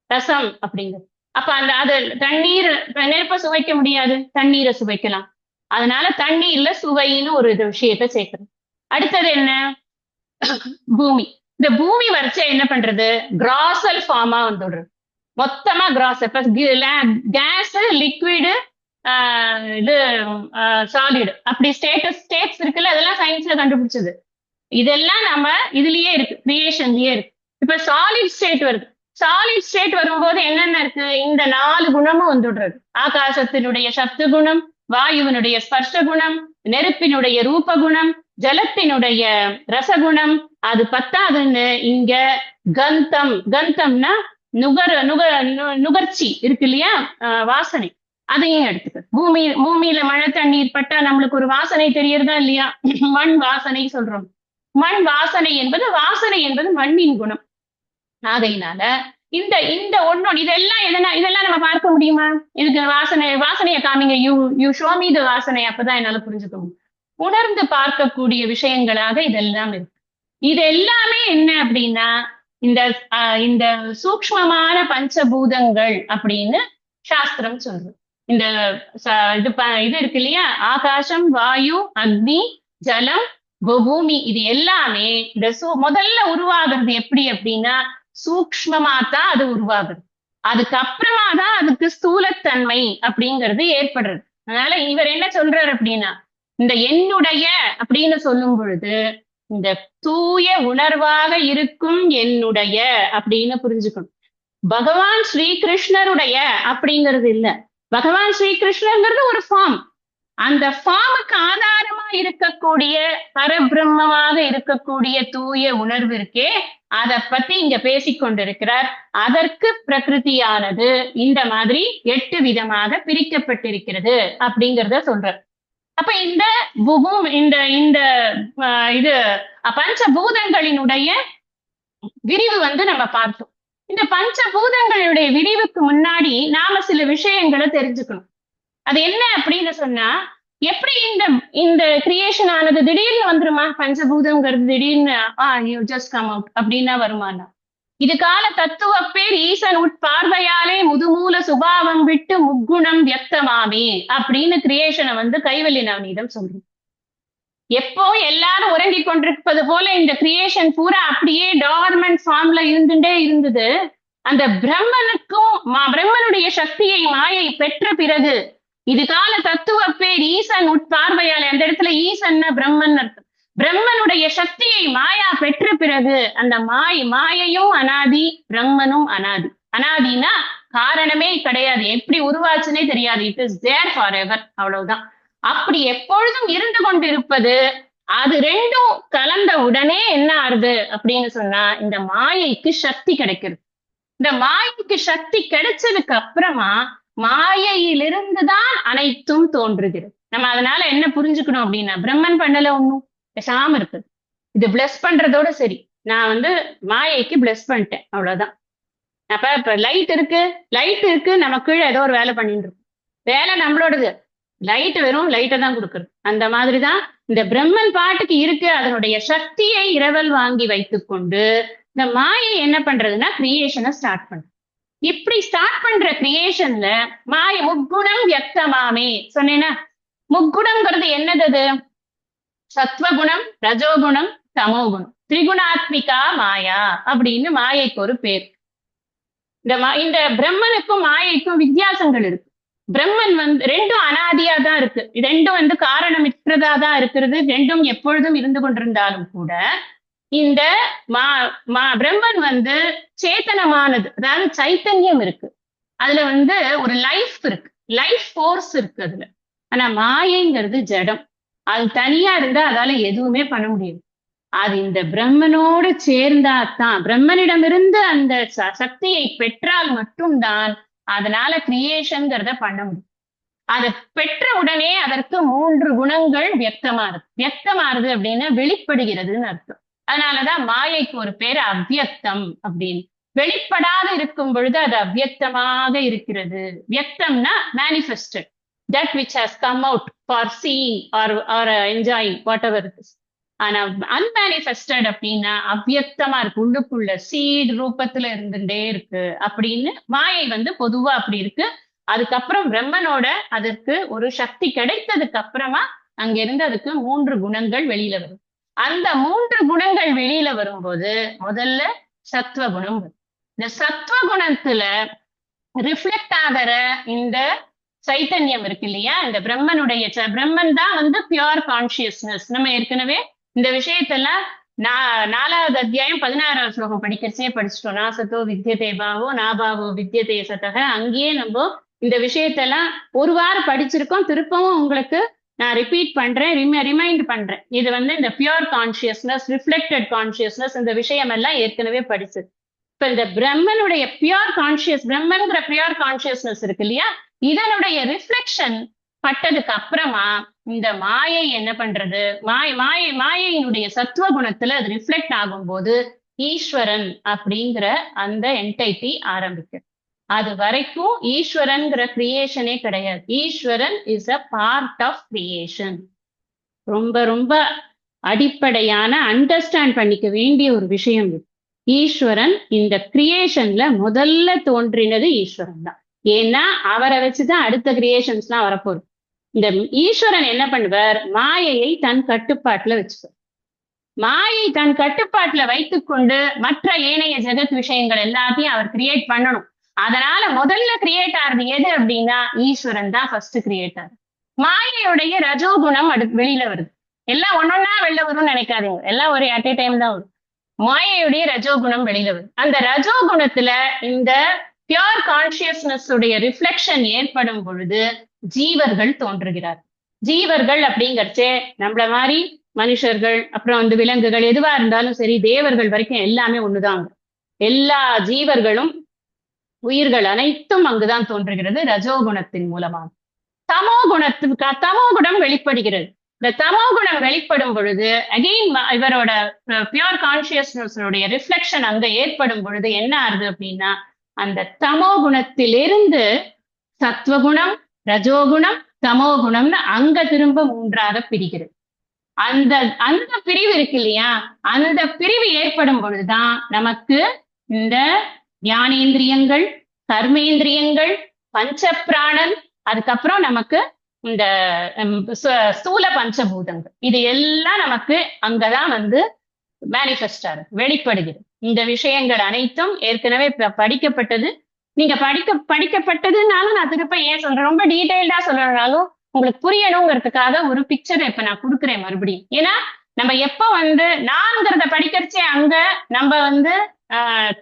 ரசம் அப்படிங்கிறது அப்ப அது தண்ணீர் நெருப்ப சுவைக்க முடியாது, தண்ணீரை சுவைக்கலாம். அதனால தண்ணீர்ல சுவைன்னு ஒரு விஷயத்த சேர்க்கணும். அடுத்தது என்ன? பூமி. இந்த பூமி வரைச்ச என்ன பண்றது? கிராசல் ஃபார்மா வந்துடுறது. மொத்தமா கிராஸ். கேஸ், லிக்விடு, இது சாலிடு, அப்படி ஸ்டேட்ஸ் இருக்குல்ல, அதெல்லாம் சயின்ஸ்ல கண்டுபிடிச்சது. இதெல்லாம் நம்ம இதுலயே இருக்கு, கிரியேஷன்லயே இருக்கு. இப்ப சாலிட் ஸ்டேட் வருது. சாலிட் ஸ்டேட் வரும்போது என்னென்ன இருக்கு? இந்த 4 குணமும் வந்துடுறது. ஆகாசத்தினுடைய சப்த குணம், வாயுவினுடைய ஸ்பர்ஷ குணம், நெருப்பினுடைய ரூப குணம், ஜலத்தினுடைய ரசகுணம். அது 10வதுன்னு இங்க கந்தம்னா நுகர்ச்சி இருக்கு இல்லையா, வாசனை, அதையும் எடுத்துக்க. பூமியில மழை தண்ணீர் பட்டா நம்மளுக்கு ஒரு வாசனை தெரியறதா இல்லையா? மண் வாசனை சொல்றோம். மண் வாசனை என்பது மண்ணின் குணம். ஆகையினால இந்த ஒன்னொன்னு இதெல்லாம் நம்ம பார்க்க முடியுமா? இதுக்கு வாசனையை காமிங்க. யூ ஷோ மீ தி வாசனை. அப்பதான் என்னால புரிஞ்சுக்க முடியும். உணர்ந்து பார்க்கக்கூடிய விஷயங்களாக இதெல்லாம் இருக்கு. இது எல்லாமே என்ன அப்படின்னா இந்த சூக்ஷ்மமான பஞ்சபூதங்கள் அப்படின்னு சாஸ்திரம் சொல்றது. இந்த இது இருக்கு இல்லையா, ஆகாசம், வாயு, அக்னி, ஜலம், பூமி, இது எல்லாமே இந்த முதல்ல உருவாகிறது எப்படி அப்படின்னா சூக்ஷ்மமா தான் அது உருவாகுது. அதுக்கப்புறமா தான் அதுக்கு ஸ்தூலத்தன்மை அப்படிங்கிறது ஏற்படுறது. அதனால இவர் என்ன சொல்றாரு அப்படின்னா இந்த என்னுடைய அப்படின்னு சொல்லும் பொழுது இந்த தூய உணர்வாக இருக்கும் என்னுடைய அப்படின்னு புரிஞ்சுக்கணும். பகவான் ஸ்ரீகிருஷ்ணருடைய அப்படிங்கிறது இல்ல. பகவான் ஸ்ரீகிருஷ்ணங்கிறது ஒரு ஃபார்ம். அந்த ஃபார்முக்கு ஆதாரமா இருக்கக்கூடிய பரபிரம்மமாக இருக்கக்கூடிய தூய உணர்வு இருக்கே, அதை பத்தி இங்க பேசிக்கொண்டிருக்கிறார். அதற்கு பிரகிருதியானது இந்த மாதிரி 8 விதமாக பிரிக்கப்பட்டிருக்கிறது அப்படிங்கிறத சொல்றார். அப்ப இந்த இந்த இது பஞ்சபூதங்களினுடைய விரிவு நம்ம பார்த்தோம். இந்த பஞ்சபூதங்களுடைய விரிவுக்கு முன்னாடி நாம சில விஷயங்களை தெரிஞ்சுக்கணும். அது என்ன அப்படின்னு சொன்னா, எப்படி இந்த கிரியேஷன் ஆனது திடீர்னு வந்துருமா? பஞ்சபூதம்ங்கிறது திடீர்னு யூ ஜஸ்ட் கம் அவுட் அப்படின்னா வருமானா? இது கால தத்துவ பேர் ஈசன் உட்பார்வையாலே முதுமூல சுபாவம் விட்டு முக்குணம் வியக்தமாமே அப்படின்னு கிரியேஷனை கைவல்லி நவநீதம் சொல்றோம். எப்போ எல்லாரும் உறங்கி கொண்டிருப்பது போல இந்த கிரியேஷன் பூரா அப்படியே டார்மெண்ட் ஃபார்ம்ல இருந்துட்டே இருந்தது. அந்த பிரம்மனுக்கும் பிரம்மனுடைய சக்தியை மாயை பெற்ற பிறகு இது கால தத்துவ பேர் ஈசன் உட்பார்வையாளர். அந்த இடத்துல ஈசன்னா பிரம்மன் அர்த்தம். பிரம்மனுடைய சக்தியை மாயா பெற்ற பிறகு அந்த மாயையும் அனாதி, பிரம்மனும் அனாதி. அனாதினா காரணமே கிடையாது, எப்படி உருவாச்சுன்னே தெரியாது. It is there for ever, அவ்வளவுதான். அப்படி எப்பொழுதும் இருந்து கொண்டிருப்பது. அது ரெண்டும் கலந்த உடனே என்ன ஆறுது அப்படின்னு சொன்னா இந்த மாயைக்கு சக்தி கிடைக்கிறது. இந்த மாயைக்கு சக்தி கிடைச்சதுக்கு அப்புறமா மாயையிலிருந்துதான் அனைத்தும் தோன்றுகிறது. நம்ம அதனால என்ன புரிஞ்சுக்கணும் அப்படின்னா, பிரம்மன் பண்ணல ஒண்ணும், பேசாம இருக்குது. இது பிளஸ் பண்றதோட சரி, நான் மாயைக்கு பிளஸ் பண்ணிட்டேன், அவ்வளவுதான். அப்ப இப்ப லைட் இருக்கு நம்ம கீழே ஏதோ ஒரு வேலை பண்ணிட்டு இருக்கோம். வேலை நம்மளோடது, லைட் வெறும் லைட்டை தான் கொடுக்குறது. அந்த மாதிரிதான் இந்த பிரம்மன் பாட்டுக்கு இருக்கு. அதனுடைய சக்தியை இரவல் வாங்கி வைத்துக் கொண்டு இந்த மாயை என்ன பண்றதுன்னா கிரியேஷனை ஸ்டார்ட் பண்றது. இப்படி ஸ்டார்ட் பண்ற கிரியேஷன்ல மாயை முக்குணம் வியக்தமாமே சொன்னேன்னா, முக்குணம்ங்கிறது என்னது? சத்வகுணம், ரஜோகுணம், தமோகுணம், திரிகுணாத்மிகா மாயா அப்படின்னு மாயைக்கு ஒரு பேர். இந்த பிரம்மனுக்கும் மாயைக்கும் வித்தியாசங்கள் இருக்கு. பிரம்மன் ரெண்டும் அனாதியா தான் இருக்கு. ரெண்டும் காரணமிற்றதா தான் இருக்கிறது. ரெண்டும் எப்பொழுதும் இருந்து கொண்டிருந்தாலும் கூட இந்த பிரம்மன் சேத்தனமானது, அதாவது சைத்தன்யம் இருக்கு. அதுல ஒரு லைஃப் இருக்கு, லைஃப் ஃபோர்ஸ் இருக்கு அதுல. ஆனா மாயைங்கிறது ஜடம். அது தனியா இருந்தா அதால எதுவுமே பண்ண முடியாது. அது இந்த பிரம்மனோடு சேர்ந்தாதான், பிரம்மனிடமிருந்து அந்த சக்தியை பெற்றால் மட்டும்தான் அதனால கிரியேஷன்ங்கிறத பண்ண முடியும். அதை பெற்ற உடனே அதற்கு 3 குணங்கள் வியக்தமாறுது அப்படின்னா வெளிப்படுகிறதுன்னு அர்த்தம். அதனாலதான் மாயைக்கு ஒரு பேரு அவ்வியக்தம் அப்படின்னு. வெளிப்படாத இருக்கும் பொழுது அது அவ்வியக்தமாக இருக்கிறது. வியக்தம்னா manifested, that which has come out for seeing or enjoying whatever it is. ஆனா அன்மேனிஃபெஸ்டட் அப்படின்னா அவ்வியக்தமா இருக்கு, உள்ளுக்குள்ள சீட் ரூபத்துல இருந்துட்டே இருக்கு அப்படின்னு மாயை பொதுவா அப்படி இருக்கு. அதுக்கப்புறம் பிரம்மனோட அதற்கு ஒரு சக்தி கிடைத்ததுக்கு அப்புறமா அங்கிருந்து அதுக்கு 3 குணங்கள் வெளியில வரும். அந்த 3 குணங்கள் வெளியில வரும்போது முதல்ல சத்வகுணம் வரும். இந்த சத்வகுணத்துல ரிஃப்ளெக்ட் ஆகிற இந்த சைத்தன்யம் இருக்கு இல்லையா, இந்த பிரம்மன் தான் பியூர் கான்சியஸ்னஸ். நம்ம ஏற்கனவே இந்த விஷயத்தெல்லாம் 4வது அத்தியாயம் 16வது ஸ்லோகம் படிக்கிறச்சே படிச்சுட்டோம். நாசத்தோ வித்யதே பாவோ நாபாவோ வித்யதே சதக. அங்கேயே நம்ம இந்த விஷயத்தெல்லாம் ஒரு வாரம் படிச்சிருக்கோம். திருப்பவும் உங்களுக்கு நான் ரிப்பீட் பண்றேன், ரிமைண்ட் பண்றேன். இது இந்த பியூர் கான்சியஸ்னஸ், ரிஃப்ளெக்டட் கான்சியஸ்னஸ், இந்த விஷயம் எல்லாம் ஏற்கனவே படிச்சது. இப்ப இந்த பிரம்மனுடைய பிரம்மன்கிற பியூர் கான்சியஸ்னஸ் இருக்கு இல்லையா, இதனுடைய ரிஃப்ளெக்ஷன் பட்டதுக்கு அப்புறமா இந்த மாயை என்ன பண்றது, மாயையினுடைய சத்துவ குணத்துல அது ரிஃப்ளெக்ட் ஆகும் போது ஈஸ்வரன் அப்படிங்கிற அந்த என்டைட்டி ஆரம்பிக்கும். அது வரைக்கும் ஈஸ்வரன்கிற கிரியேஷனே கிடையாது. Eswaran is a part of creation. ரொம்ப ரொம்ப அடிப்படையான அண்டர்ஸ்டாண்ட் பண்ணிக்க வேண்டிய ஒரு விஷயம் இது. ஈஸ்வரன் இந்த கிரியேஷன்ல முதல்ல தோன்றினது ஈஸ்வரன் தான். ஏன்னா அவரை வச்சுதான் அடுத்த கிரியேஷன்ஸ் எல்லாம் வரப்போகுது. இந்த ஈஸ்வரன் என்ன பண்ணுவார், மாயையை தன் கட்டுப்பாட்டுல வச்சுப்பார். மாயை தன் கட்டுப்பாட்டுல வைத்துக்கொண்டு மற்ற ஏனைய ஜெகத் விஷயங்கள் எல்லாத்தையும் அவர் கிரியேட் பண்ணணும். அதனால முதல்ல கிரியேட் ஆறது எது அப்படின்னா ஈஸ்வரன் தான் ஃபர்ஸ்ட் கிரியேட் ஆகுது. மாயையுடைய ரஜோகுணம் வெளியில வருது. எல்லாம் ஒன்னொன்னா வெளில வரும்னு நினைக்காதீங்க, எல்லாம் ஒரு அட் ஏ டைம் தான் வரும். மாயையுடைய ரஜோகுணம் வெளியில வருது. அந்த ரஜோகுணத்துல இந்த பியூர் கான்சியஸ்னஸ் உடைய ரிஃப்ளெக்ஷன் ஏற்படும் பொழுது ஜீவர்கள் தோன்றுகிறார். ஜீவர்கள் அப்படிங்கறச்சே நம்மள மாதிரி மனுஷர்கள், அப்புறம் விலங்குகள், எதுவா இருந்தாலும் சரி, தேவர்கள் வரைக்கும் எல்லாமே ஒண்ணுதான். எல்லா ஜீவர்களும் உயிர்கள் அனைத்தும் அங்குதான் தோன்றுகிறது ரஜோகுணத்தின் மூலமாக. தமோகுணம் வெளிப்படுகிறது. இந்த தமோகுணம் வெளிப்படும் பொழுது அகெயின் இவரோட பியூர் கான்சியஸ்னஸ் ரிஃப்ளெக்ஷன் அங்க ஏற்படும் பொழுது என்ன ஆகுது அப்படின்னா, அந்த தமோகுணத்திலிருந்து சத்வகுணம், ரஜோகுணம், தமோகுணம்னு அங்க திரும்ப 3ஆக பிரிகிறது. அந்த பிரிவு இருக்கு இல்லையா, அந்த பிரிவு ஏற்படும் பொழுதுதான் நமக்கு இந்த ஞானேந்திரியங்கள், கர்மேந்திரியங்கள், பஞ்ச பிராணன், அதுக்கப்புறம் நமக்கு இந்த ஸ்தூல பஞ்சபூதங்கள் இது எல்லாம் நமக்கு அங்கதான் வந்து மேனிஃபெஸ்ட் ஆகுது, வெளிப்படுகிறது. இந்த விஷயங்கள் அனைத்தும் ஏற்கனவே படிக்கப்பட்டது. நீங்க படிக்கப்பட்டதுனாலும் நான் திருப்ப ஏன் சொல்றேன், ரொம்ப டீடைல்டா சொல்லணும்னாலும் உங்களுக்கு புரியணுங்கிறதுக்காக ஒரு பிக்சரை இப்ப நான் கொடுக்குறேன் மறுபடியும். ஏன்னா நம்ம எப்ப வந்து நான்கிறத படிக்கிறச்சே அங்க நம்ம வந்து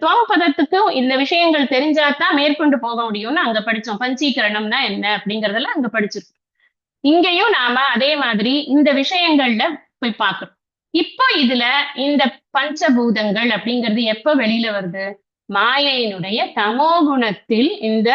துவம் பதத்துக்கும் இந்த விஷயங்கள் தெரிஞ்சாதான் மேற்கொண்டு போக முடியும்னு அங்க படிச்சோம். பஞ்சீகரணம்னா என்ன அப்படிங்கறதெல்லாம் அங்க படிச்சிருக்கோம். இங்கேயும் நாம அதே மாதிரி இந்த விஷயங்கள்ல போய் பார்க்கிறோம். இப்போ இதுல இந்த பஞ்சபூதங்கள் அப்படிங்கிறது எப்ப வெளியில வருது? மாயையினுடைய தமோ குணத்தில் இந்த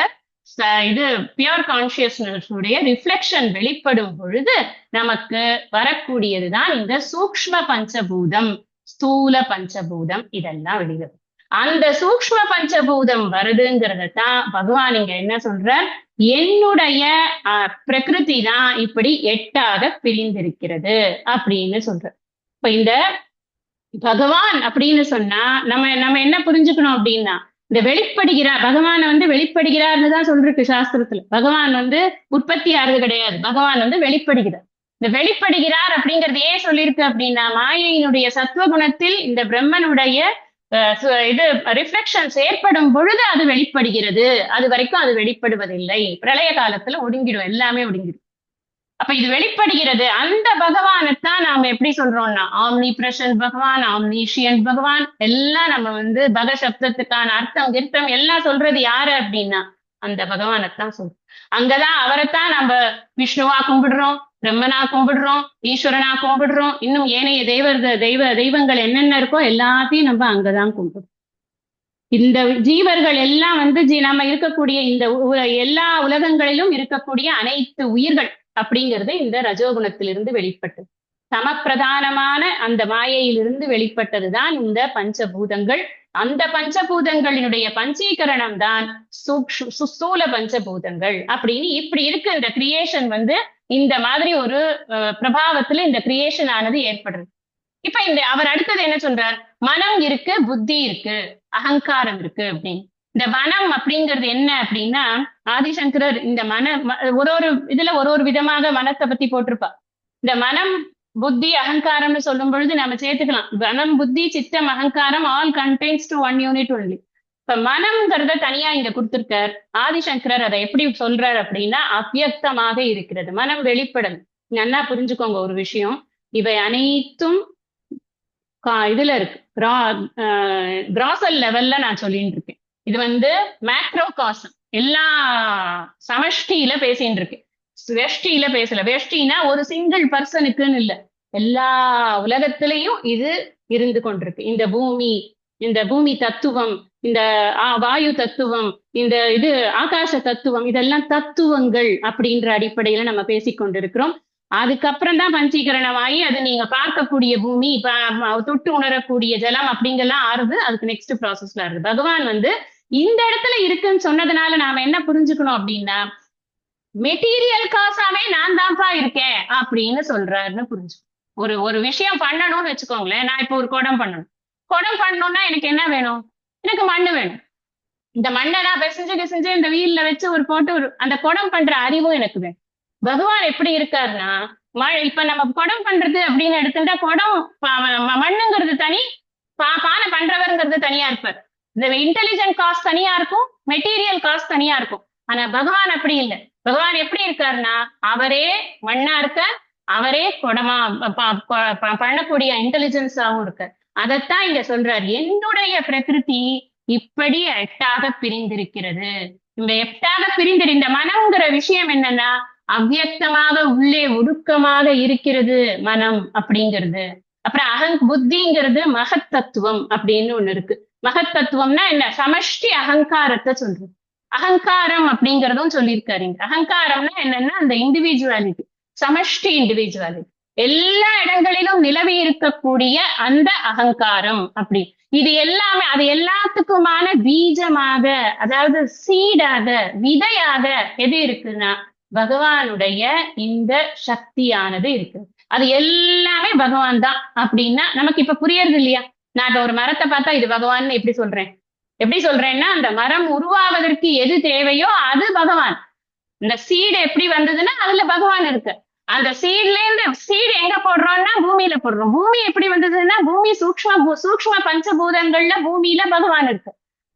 இது பியூர் கான்சியஸ்னஸ் உடைய ரிஃப்ளெக்ஷன் வெளிப்படும் பொழுது நமக்கு வரக்கூடியதுதான் இந்த சூக்ஷ்ம பஞ்சபூதம், ஸ்தூல பஞ்சபூதம், இதெல்லாம் வெளியிடும். அந்த சூக்ஷ்ம பஞ்சபூதம் வருதுங்கிறத தான் பகவான் இங்க என்ன சொல்ற, என்னுடைய பிரகிருதி தான் இப்படி 8ஆக பிரிந்திருக்கிறது அப்படின்னு சொல்ற. இப்ப இந்த பகவான் அப்படின்னு சொன்னா நம்ம நம்ம என்ன புரிஞ்சுக்கணும் அப்படின்னா, இந்த வெளிப்படுகிறார் பகவான் வந்து வெளிப்படுகிறார்னு தான் சொல்லிருக்கு சாஸ்திரத்துல. பகவான் வந்து உற்பத்தி ஆறது கிடையாது, பகவான் வந்து வெளிப்படுகிறார். இந்த வெளிப்படுகிறார் அப்படிங்கறது ஏன் சொல்லியிருக்கு அப்படின்னா, மாயையினுடைய சத்துவகுணத்தில் இந்த பிரம்மனுடைய இது ரிஃப்ளெக்ஷன்ஸ் ஏற்படும் பொழுது அது வெளிப்படுகிறது. அது வரைக்கும் அது வெளிப்படுவதில்லை. பிரளய காலத்துல ஒடுங்கிடும், எல்லாமே ஒடுங்கிடும். அப்ப இது வெளிப்படுகிறது. அந்த பகவானைத்தான் நாம எப்படி சொல்றோம்னா ஆம்னி பிரசன்ட் பகவான், ஆம்னிஷியன்ட் பகவான், எல்லாம் நம்ம வந்து பக சப்தத்துக்கான அர்த்தம் கிருத்தம் எல்லாம் சொல்றது யாரு அப்படின்னா அந்த பகவானைத்தான் சொல்றோம். அங்கதான் அவரைத்தான் நம்ம விஷ்ணுவா கும்பிடுறோம், பிரம்மனா கும்பிடுறோம், ஈஸ்வரனா கும்பிடுறோம், இன்னும் ஏனைய தெய்வங்கள் என்னென்ன இருக்கோ எல்லாத்தையும் நம்ம அங்கதான் கும்பிடுறோம். இந்த ஜீவர்கள் எல்லாம் வந்து நம்ம இருக்கக்கூடிய இந்த எல்லா உலகங்களிலும் இருக்கக்கூடிய அனைத்து உயிர்கள் அப்படிங்கிறது இந்த ரஜோகுணத்திலிருந்து வெளிப்பட்டது. சமப்பிரதானமான அந்த மாயையிலிருந்து வெளிப்பட்டதுதான் இந்த பஞ்சபூதங்கள். அந்த பஞ்சபூதங்களினுடைய பஞ்சீகரணம் தான் ஸ்தூல பஞ்சபூதங்கள் அப்படின்னு இப்படி இருக்கு. இந்த கிரியேஷன் வந்து இந்த மாதிரி ஒரு பிரபாவத்துல இந்த கிரியேஷன் ஆனது ஏற்படுறது. இப்ப இந்த அவர் அடுத்தது என்ன சொல்றார், மனம் இருக்கு, புத்தி இருக்கு, அகங்காரம் இருக்கு அப்படின்னு. இந்த மனம் அப்படிங்கிறது என்ன அப்படின்னா, ஆதிசங்கரர் இந்த ஒரு ஒரு இதுல ஒரு ஒரு விதமாக மனத்தை பத்தி போட்டிருப்பா. இந்த மனம் புத்தி அகங்காரம்னு சொல்லும் பொழுது நம்ம சேர்த்துக்கலாம், மனம் புத்தி சித்தம் அகங்காரம் all contains to one unit only. இப்ப மனம்ங்கிறத தனியா இங்க கொடுத்திருக்கார். ஆதிசங்கரர் அதை எப்படி சொல்றார் அப்படின்னா, அவ்யக்தமாக இருக்கிறது, மனம் வெளிப்படல். நல்லா புரிஞ்சுக்கோங்க ஒரு விஷயம், இவை அனைத்தும் இதுல இருக்கு, கிராசல் லெவல்ல நான் சொல்லிட்டு இருக்கேன். இது வந்து மேக்ரோ காசம், எல்லா சமஷ்டியில பேசிட்டு இருக்கேன், வெஷ்டியில பேசல. வெஷ்டினா ஒரு சிங்கிள் பர்சனுக்குன்னு இல்ல, எல்லா உலகத்திலையும் இது இருந்து கொண்டிருக்கு. இந்த பூமி தத்துவம், இந்த வாயு தத்துவம், இந்த இது ஆகாச தத்துவம், இதெல்லாம் தத்துவங்கள் அப்படின்ற அடிப்படையில நம்ம பேசிக்கொண்டிருக்கிறோம். அதுக்கப்புறம் தான் பஞ்சீகரணமாகி அது நீங்க பார்க்கக்கூடிய பூமி, இப்ப தொட்டு உணரக்கூடிய ஜலம் அப்படிங்கெல்லாம் ஆறுது. அதுக்கு நெக்ஸ்ட் ப்ராசஸ்ல ஆறுது. பகவான் வந்து இந்த இடத்துல இருக்குன்னு சொன்னதுனால நாம என்ன புரிஞ்சுக்கணும் அப்படின்னா, மெட்டீரியல் காசாவே நான் தான்ப்பா இருக்கேன் அப்படின்னு சொல்றாருன்னு புரிஞ்சுக்கணும். ஒரு விஷயம் பண்ணணும்னு வச்சுக்கோங்களேன், நான் இப்போ ஒரு குடம் பண்ணணும்னா எனக்கு என்ன வேணும்? எனக்கு மண்ணு வேணும். இந்த மண்ணை நான் பிசைஞ்சு இந்த வீல்ல வச்சு ஒரு போட்டு அந்த குடம் பண்ற அறிவும் எனக்கு வேணும். பகவான் எப்படி இருக்காருன்னா, இப்ப நம்ம குடம் பண்றது அப்படின்னு எடுத்துட்டா, குடம் மண்ணுங்கிறது தனி, பானை பண்றவருங்கிறது தனியா இருப்பார். இந்த இன்டெலிஜென்ட் காஸ்ட் தனியா இருக்கும், மெட்டீரியல் காஸ்ட் தனியா இருக்கும். ஆனா பகவான் அப்படி இல்லை. பகவான் எப்படி இருக்காருன்னா, அவரே மண்ணா இருக்க, அவரே குடமா பண்ணக்கூடிய இன்டெலிஜென்ஸாவும் இருக்க. அதைத்தான் இங்க சொல்றாரு, என்னுடைய பிரகிருதி இப்படி 8ஆக பிரிந்திருக்கிறது. இந்த 8ஆக பிரிந்திரு இந்த மனம்ங்கிற விஷயம் என்னன்னா, அவ்வியக்தமாக உள்ளே ஒடுக்கமாக இருக்கிறது மனம் அப்படிங்கிறது. அப்புறம் புத்திங்கிறது மகத்தத்துவம் அப்படின்னு ஒண்ணு இருக்கு. மகத்தத்துவம்னா என்ன? சமஷ்டி அகங்காரத்தை சொல்றது. அகங்காரம் அப்படிங்கிறதும் சொல்லியிருக்காரு. அகங்காரம்னா என்னன்னா அந்த இண்டிவிஜுவாலிட்டி, சமஷ்டி இண்டிவிஜுவாலிட்டி, எல்லா இடங்களிலும் நிலவி இருக்கக்கூடிய அந்த அகங்காரம். அப்படி இது எல்லாமே அது எல்லாத்துக்குமான பீஜமாக, அதாவது சீடாக, விதையாக எது இருக்குன்னா பகவானுடைய இந்த சக்தியானது இருக்கு. அது எல்லாமே பகவான் தான் அப்படின்னா நமக்கு இப்ப புரியறது இல்லையா? நான் இப்ப ஒரு மரத்தை பார்த்தா இது பகவான் எப்படி சொல்றேன்னா, அந்த மரம் உருவாவதற்கு எது தேவையோ அது பகவான். இந்த சீடு எப்படி வந்ததுன்னா அதுல பகவான் இருக்கு. அந்த சீட்ல இருந்து சீடு எங்க போடுறோம்னா பூமியில போடுறோம். பூமி எப்படி வந்ததுன்னா பூமி சூக்ஷ்ம பஞ்சபூதங்கள்ல பூமியில பகவான் இருக்கு.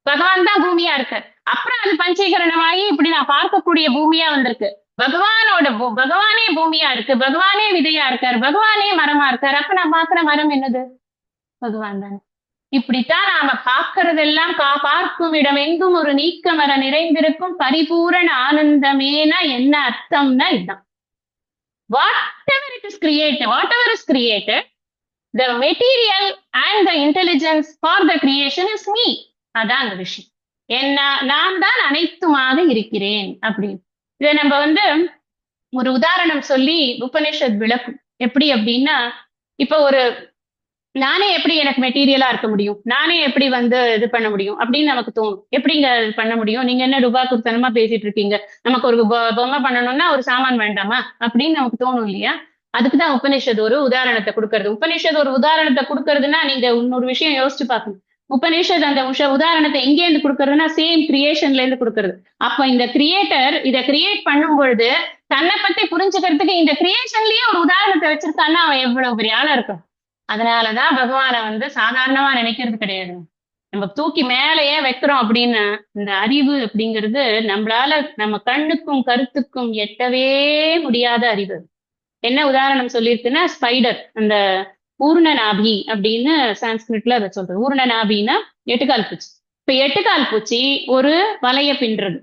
பகவான் தான் பூமியா இருக்கு. அப்புறம் அது பஞ்சீகரணமாகி இப்படி நான் பார்க்கக்கூடிய பூமியா வந்திருக்கு. பகவானே பூமியா இருக்கு, பகவானே விதையா இருக்காரு, பகவானே மரமா இருக்காரு. அப்ப நான் பாக்குற மரம் என்னது? பகவான் தானே. இப்படித்தான் நாம பார்க்கறதெல்லாம் பார்க்கும் இடம் எங்கும் ஒரு நீக்கமர நிறைந்திருக்கும் பரிபூரண ஆனந்தமேனா என்ன அர்த்தம்னா இதுதான். whatever is created, the material and the intelligence for the creation is me. அதான் அந்த விஷயம். என்ன நான் தான் அனைத்துமாக இருக்கிறேன் அப்படின்னு. இதை நம்ம ஒரு உதாரணம் சொல்லி உபனிஷத் விளக்கும். எப்படி அப்படின்னா, இப்ப நானே எப்படி எனக்கு மெட்டீரியலா இருக்க முடியும், நானே எப்படி இது பண்ண முடியும் அப்படின்னு நமக்கு தோணும். எப்படிங்க பண்ண முடியும், நீங்க என்ன ரூபா குத்தனமா பேசிட்டு இருக்கீங்க, நமக்கு ஒரு பொம்மை பண்ணணும்னா ஒரு சாமான் வேண்டாமா அப்படின்னு நமக்கு தோணும் இல்லையா? அதுக்குதான் உபனிஷத் ஒரு உதாரணத்தை கொடுக்கறது. உபனிஷத் ஒரு உதாரணத்தை கொடுக்கறதுன்னா நீங்க இன்னொரு விஷயம் யோசிச்சு பார்க்கணும். உபனிஷத் அந்த உதாரணத்தை எங்கே இருந்து கொடுக்கறதுன்னா சேம் கிரியேஷன்ல இருந்து கொடுக்கறது. அப்ப இந்த கிரியேட்டர் இதை கிரியேட் பண்ணும் பொழுது தன்னை பத்தி புரிஞ்சுக்கிறதுக்கு இந்த கிரியேஷன்லயே ஒரு உதாரணத்தை வச்சிருக்கான்னா அவன் எவ்வளவு பெரிய ஆளா இருக்கும். அதனாலதான் பகவானை சாதாரணமா நினைக்கிறது கிடையாது. நம்ம தூக்கி மேலேயே வைக்கிறோம் அப்படின்னு இந்த அறிவு அப்படிங்கிறது நம்மளால நம்ம கண்ணுக்கும் கருத்துக்கும் எட்டவே முடியாத அறிவு. என்ன உதாரணம் சொல்லியிருக்குன்னா, ஸ்பைடர், அந்த ஊர்ணநாபி அப்படின்னு சான்ஸ்கிரிட்ல அதை சொல்றது. ஊர்ணநாபின்னா எட்டுக்கால் பூச்சி. இப்ப எட்டுக்கால் பூச்சி ஒரு வலைய பின்றது.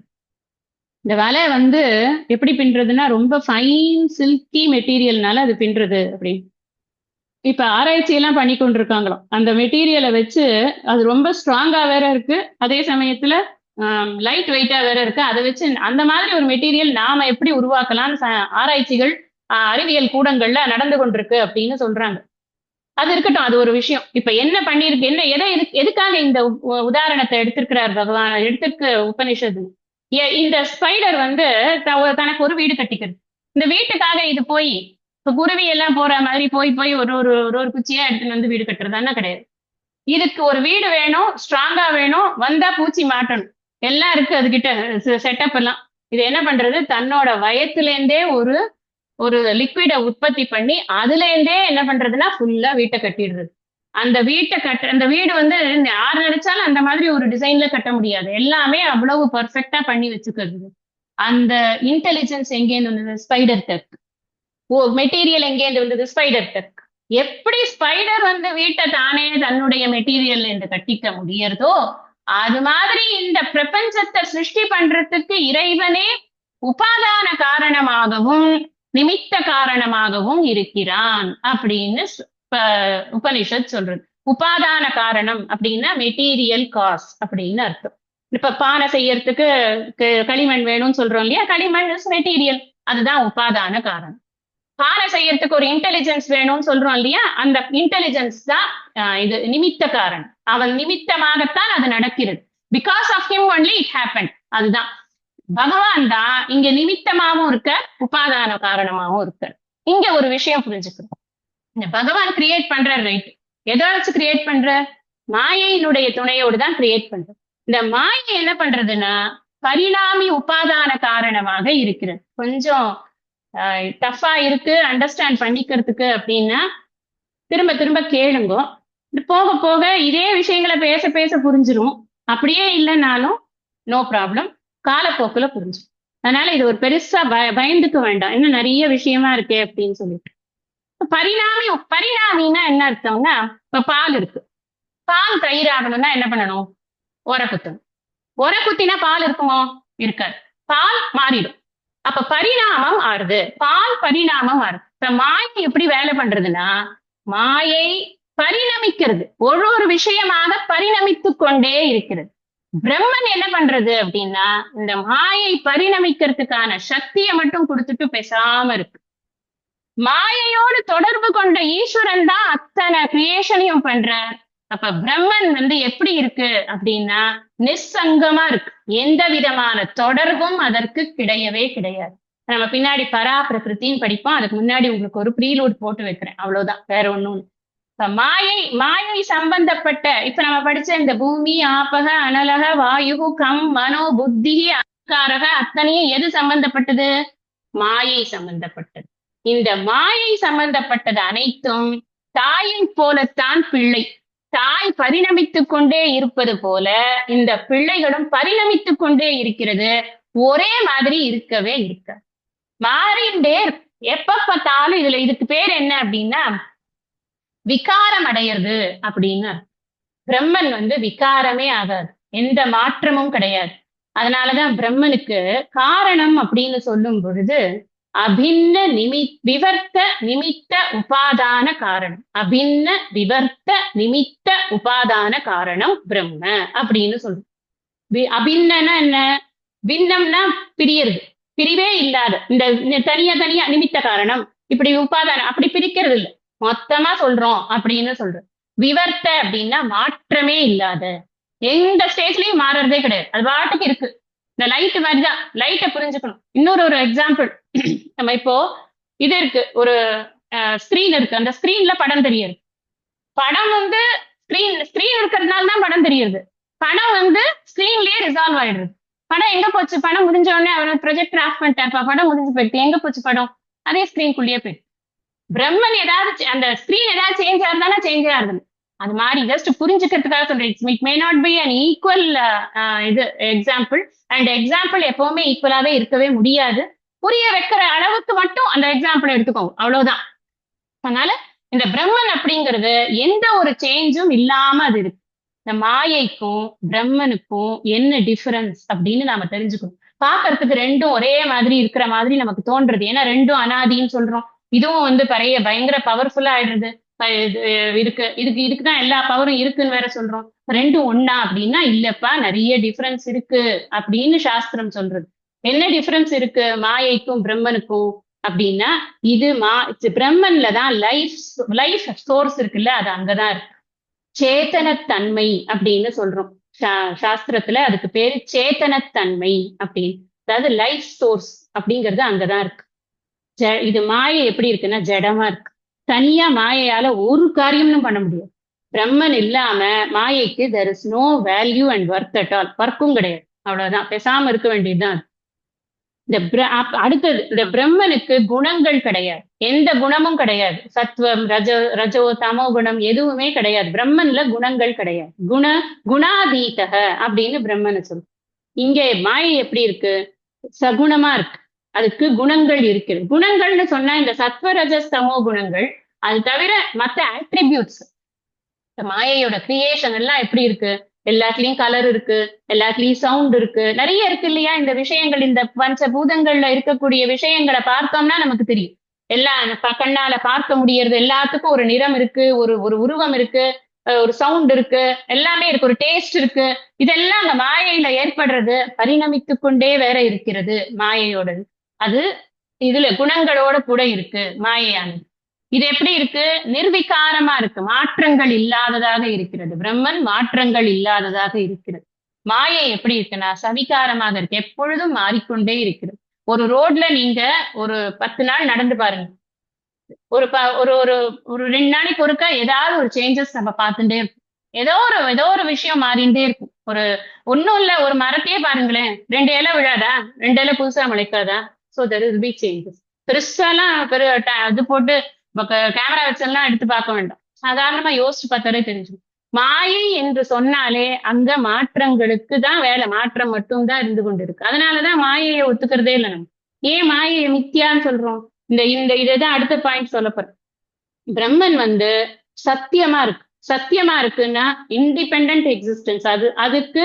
இந்த வலை எப்படி பின்றதுன்னா ரொம்ப ஃபைன் சில்கி மெட்டீரியல்னால அது பின்றது அப்படின்னு. இப்ப ஆராய்ச்சி எல்லாம் பண்ணி கொண்டிருக்காங்களாம். அந்த மெட்டீரியலை வச்சு அது ரொம்ப ஸ்ட்ராங்கா வேற இருக்கு, அதே சமயத்துல லைட் வெயிட்டா வேற இருக்கு. அதை வச்சு அந்த மாதிரி ஒரு மெட்டீரியல் நாம எப்படி உருவாக்கலாம்னு ஆராய்ச்சிகள் அறிவியல் கூடங்கள்ல நடந்து கொண்டிருக்கு அப்படின்னு சொல்றாங்க. அது இருக்கட்டும், அது ஒரு விஷயம். இப்ப என்ன பண்ணிருக்கு, எதுக்காக இந்த உதாரணத்தை எடுத்திருக்கிறார் பகவான், எடுத்திருக்க உபனிஷத்து? இந்த ஸ்பைடர் தனக்கு ஒரு வீடு கட்டிக்கிறது. இந்த வீட்டுக்காக இது போய் இப்ப குருவி எல்லாம் போற மாதிரி போய் ஒரு குச்சியா எடுத்துன்னு வீடு கட்டுறதானா கிடையாது. இதுக்கு ஒரு வீடு வேணும், ஸ்ட்ராங்கா வேணும், வந்தா பூச்சி மாட்டணும், எல்லாம் இருக்கு அதுகிட்ட செட்டப் எல்லாம். இது என்ன பண்றது, தன்னோட வயத்துல இருந்தே ஒரு லிக்விட உற்பத்தி பண்ணி அதுல இருந்தே என்ன பண்றதுன்னா ஃபுல்லா வீட்டை கட்டிடுறது. அந்த வீடு யார் நினைச்சாலும் அந்த மாதிரி ஒரு டிசைன்ல கட்ட முடியாது. எல்லாமே அவ்வளவு பர்ஃபெக்டா பண்ணி வச்சுக்கிறது. அந்த இன்டெலிஜென்ஸ் எங்கேருந்து வந்தது? Spider tech. மெட்டீரியல் எங்கேருந்து வந்தது? Spider tech. எப்படி ஸ்பைடர் வீட்டை தானே தன்னுடைய மெட்டீரியல் என்று கட்டிக்க முடியறதோ, அது மாதிரி இந்த பிரபஞ்சத்தை சிருஷ்டி பண்றதுக்கு இறைவனே உபாதான காரணமாகவும் நிமித்த காரணமாகவும் இருக்கிறான் அப்படின்னு உபனிஷத் சொல்றது. உபாதான காரணம் அப்படின்னா மெட்டீரியல் காஸ் அப்படின்னு அர்த்தம். இப்ப பானை செய்யறதுக்கு களிமண் வேணும்னு சொல்றோம் இல்லையா? களிமண் இஸ் மெட்டீரியல், அதுதான் உபாதான காரணம். பானை செய்யறதுக்கு ஒரு இன்டெலிஜென்ஸ் வேணும்னு சொல்றோம் இல்லையா? அந்த இன்டெலிஜென்ஸ் தான் இது நிமித்த காரணம். அவன் நிமித்தமாகத்தான் அது நடக்கிறது. Because of him only it happen. அதுதான் பகவான் தான் இங்க நிமித்தமாகவும் இருக்க, உபாதான காரணமாகவும் இருக்க. இங்க ஒரு விஷயம் புரிஞ்சுக்கணும். இந்த பகவான் கிரியேட் பண்ற ரைட், எதை வச்சு கிரியேட் பண்ற? மாயையினுடைய துணையோடு தான் கிரியேட் பண்ற. இந்த மாயை என்ன பண்றதுன்னா பரிணாமி உபாதான காரணமாக இருக்கிறது. கொஞ்சம் டஃபா இருக்கு அண்டர்ஸ்டாண்ட் பண்ணிக்கிறதுக்கு அப்படின்னா திரும்ப திரும்ப கேளுங்க. போக போக இதே விஷயங்களை பேச பேச புரிஞ்சிரும். அப்படியே இல்லைன்னாலும் நோ ப்ராப்ளம், காலப்போக்குல புரிஞ்சிடும். அதனால இது ஒரு பெருசா பயந்துக்க வேண்டாம், இன்னும் நிறைய விஷயமா இருக்கே அப்படின்னு சொல்லிட்டு. பரிணாமின்னா என்ன அர்த்தம்னா, இப்ப பால் இருக்கு, பால் தயிர் ஆகணும்னா என்ன பண்ணணும்? உர குத்தணும். உர குத்தினா பால் இருக்குமோ? இருக்காது, பால் மாறிடும். அப்ப பரிணாமம் ஆறுது, பால் பரிணாமம் ஆறுது. இப்ப மாயை எப்படி வேலை பண்றதுன்னா, மாயை பரிணமிக்கிறது, ஒரு விஷயமாக பரிணமித்து கொண்டே இருக்கிறது. பிரம்மன் என்ன பண்றது அப்படின்னா, இந்த மாயை பரிணமிக்கிறதுக்கான சக்தியை மட்டும் கொடுத்துட்டு பேசாம இருக்கு. மாயையோடு தொடர்பு கொண்ட ஈஸ்வரன் தான் அத்தனை கிரியேஷனையும் பண்றார். அப்ப பிரம்மன் எப்படி இருக்கு அப்படின்னா நிஸ்ஸங்கமா இருக்கு, எந்த விதமான தொடர்பும் அதற்கு கிடையவே கிடையாது. நம்ம பின்னாடி பரா பிரகிருத்தின்னு படிப்போம், அதுக்கு முன்னாடி உங்களுக்கு ஒரு ப்ரீலூட் போட்டு வைக்கிறேன், அவ்வளவுதான், வேற ஒண்ணும். இப்ப மாயை சம்பந்தப்பட்ட இப்ப நம்ம படிச்ச இந்த பூமி, ஆபக, அனலக, வாயு, கம், மனோ, புத்தி, காரக அத்தனையும் எது சம்பந்தப்பட்டது? மாயை சம்பந்தப்பட்டது. இந்த மாயை சம்பந்தப்பட்டது அனைத்தும் தாயை போலத்தான் பிள்ளை. தாய் பரிணமித்துக் கொண்டே இருப்பது போல இந்த பிள்ளைகளும் பரிணமித்துக் கொண்டே இருக்கிறது. ஒரே மாதிரி இருக்கவே இருக்க மாறிண்டே எப்ப பார்த்தாலும் இதுக்கு பேர் என்ன அப்படின்னா விகாரம் அடையிறது அப்படின்னு. பிரம்மன் விகாரமே ஆகாது, எந்த மாற்றமும் கிடையாது. அதனாலதான் பிரம்மனுக்கு காரணம் அப்படின்னு சொல்லும் பொழுது அபின்ன விவர்த்த நிமித்த உபாதான காரணம். அபின்ன விவர்த்த நிமித்த உபாதான காரணம் பிரம்ம அப்படின்னு சொல்றோம். அபின்னா என்ன? பின்னம்னா பிரியறது, பிரிவே இல்லாத இந்த தனியா தனியா நிமித்த காரணம் இப்படி உபாதானம் அப்படி பிரிக்கிறது இல்லை, மொத்தமா சொல்றோம் அப்படின்னு சொல்றோம். விவர்த்த அப்படின்னா மாற்றமே இல்லாத, எந்த ஸ்டேஜ்லயும் மாறுறதே கிடையாது, அது பாட்டுக்கு இருக்கு. இந்த லைட் மாதிரிதான், லைட்டை புரிஞ்சுக்கணும். இன்னொரு எக்ஸாம்பிள், நம்ம இப்போ இது இருக்கு, ஒரு ஸ்கிரீன் இருக்கு, அந்த ஸ்கிரீன்ல படம் தெரியுது. படம் ஸ்கிரீன் இருக்கிறதுனால தான் படம் தெரியுது. படம் ஸ்கிரீன்லயே ரிசால்வ் ஆயிடுது. படம் எங்க போச்சு? படம் முடிஞ்ச உடனே அவர் ப்ரொஜெக்டர் ஆஃப் பண்ணிட்டாருப்பா, படம் முடிஞ்சு போயிட்டு எங்க போச்சு படம்? அதே ஸ்கிரீன்குள்ளேயே போயிட்டு. பிரம்மன் ஏதாவது அந்த ஸ்கிரீன் ஏதாவது சேஞ்ச் ஆகுதுன்னா சேஞ்ச் ஆகுது. அது மாதிரி ஜஸ்ட் புரிஞ்சுக்கிறதுக்காக சொல்றேன். It may not be an equal இது எக்ஸாம்பிள். அண்ட் எக்ஸாம்பிள் எப்பவுமே ஈக்குவலாவே இருக்கவே முடியாது. புரிய வைக்கிற அளவுக்கு மட்டும் அந்த எக்ஸாம்பிள் எடுத்துக்கோங்க, அவ்வளவுதான். அதனால இந்த பிரம்மன் அப்படிங்கிறது எந்த ஒரு சேஞ்சும் இல்லாம அது இருக்கு. இந்த மாயைக்கும் பிரம்மனுக்கும் என்ன டிஃபரன்ஸ் அப்படின்னு நாம தெரிஞ்சுக்கணும். பாக்குறதுக்கு ரெண்டும் ஒரே மாதிரி இருக்கிற மாதிரி நமக்கு தோன்றது, ஏன்னா ரெண்டும் அனாதின்னு சொல்றோம். இதுவும் பயங்கர பவர்ஃபுல்லா ஆயிடுறது இருக்கு, இதுக்குதான் எல்லா பவரும் இருக்குன்னு வேற சொல்றோம். ரெண்டும் ஒன்னா அப்படின்னா இல்லப்பா, நிறைய டிஃபரன்ஸ் இருக்கு அப்படின்னு சாஸ்திரம் சொல்றது. என்ன டிஃபரன்ஸ் இருக்கு மாயைக்கும் பிரம்மனுக்கும் அப்படின்னா, இது பிரம்மன்ல தான் லைஃப் சோர்ஸ் இருக்குல்ல, அது அங்கதான் இருக்கு. சேத்தனத்தன்மை அப்படின்னு சொல்றோம் சாஸ்திரத்துல, அதுக்கு பேரு சேத்தனத்தன்மை அப்படின்னு. அதாவது லைஃப் சோர்ஸ் அப்படிங்கிறது அங்கதான் இருக்கு. இது மாயை எப்படி இருக்குன்னா ஜடமா இருக்கு, தனியா மாயையால ஒரு காரியமும் பண்ண முடியாது. பிரம்மன் இல்லாம மாயைக்கு there is no value and worth at all, ஒர்க்கும் கிடையாது, அவ்வளவுதான், பேசாம இருக்க வேண்டியதுதான். அடுத்தது, இந்த பிரம்மனுக்கு குணங்கள் கிடையாது, எந்த குணமும் கிடையாது. சத்துவம் ரஜோ தமோ குணம் எதுவுமே கிடையாது. பிரம்மன்ல குணங்கள் கிடையாது. குணாதீதக அப்படின்னு பிரம்மனை சொல்லும். இங்கே மாயை எப்படி இருக்கு? சகுணமா இருக்கு, அதுக்கு குணங்கள் இருக்கிறது. குணங்கள்னு சொன்னா இந்த சத்வ ரஜஸ் தமோ குணங்கள், அது தவிர மற்ற ஆட்ரிபியூட்ஸ், மாயையோட கிரியேஷன் எல்லாம் எப்படி இருக்கு? எல்லாத்துலயும் கலர் இருக்கு, எல்லாத்துலயும் சவுண்ட் இருக்கு, நிறைய இருக்கு இல்லையா? இந்த விஷயங்கள், இந்த பஞ்சபூதங்கள்ல இருக்கக்கூடிய விஷயங்களை பார்த்தோம்னா நமக்கு தெரியும். எல்லாம் கண்ணால பார்க்க முடியறது, எல்லாத்துக்கும் ஒரு நிறம் இருக்கு, ஒரு உருவம் இருக்கு, ஒரு சவுண்ட் இருக்கு, எல்லாமே இருக்கு, ஒரு டேஸ்ட் இருக்கு. இதெல்லாம் அந்த மாயையில ஏற்படுறது, பரிணமித்து கொண்டே வேற இருக்கிறது மாயையோடது. அது இதுல குணங்களோட கூட இருக்கு மாயையானது. இது எப்படி இருக்கு? நிர்விகாரமா இருக்கு, மாற்றங்கள் இல்லாததாக இருக்கிறது. பிரம்மன் மாற்றங்கள் இல்லாததாக இருக்கிறது. மாயை எப்படி இருக்குன்னா சவிகாரமாக இருக்கு, எப்பொழுதும் மாறிக்கொண்டே இருக்கிறது. ஒரு ரோட்ல நீங்க ஒரு 10 நாள் நடந்து பாருங்க, ஒரு ஒரு ஒரு 2 நாளைக்கு ஒருக்கா ஏதாவது ஒரு சேஞ்சஸ் நம்ம பார்த்துட்டே இருக்கும். ஏதோ ஒரு விஷயம் மாறிண்டே இருக்கும். ஒன்னும் இல்ல, ஒரு மரத்தையே பாருங்களேன், 2 இலை விழாதா? 2 இலை புதுசா முளைக்காதா? So there will be changes. பெருசாலாம் இது போட்டு கேமரா வச்செல்லாம் எடுத்து பார்க்க வேண்டாம், சாதாரணமா யோசிச்சு பார்த்தாலே தெரிஞ்சு. மாயை என்று சொன்னாலே அங்க மாற்றங்களுக்கு தான் வேலை, மாற்றம் மட்டும் தான் இருந்து கொண்டு இருக்கு. அதனாலதான் மாயையை ஒத்துக்கிறதே இல்லை நம்ம. ஏன் மாயையை மித்தியான்னு சொல்றோம்? இதைதான் அடுத்த பாயிண்ட் சொல்லப்படுற. பிரம்மன் சத்தியமா இருக்கு. சத்தியமா இருக்குன்னா இண்டிபெண்ட் எக்ஸிஸ்டன்ஸ், அதுக்கு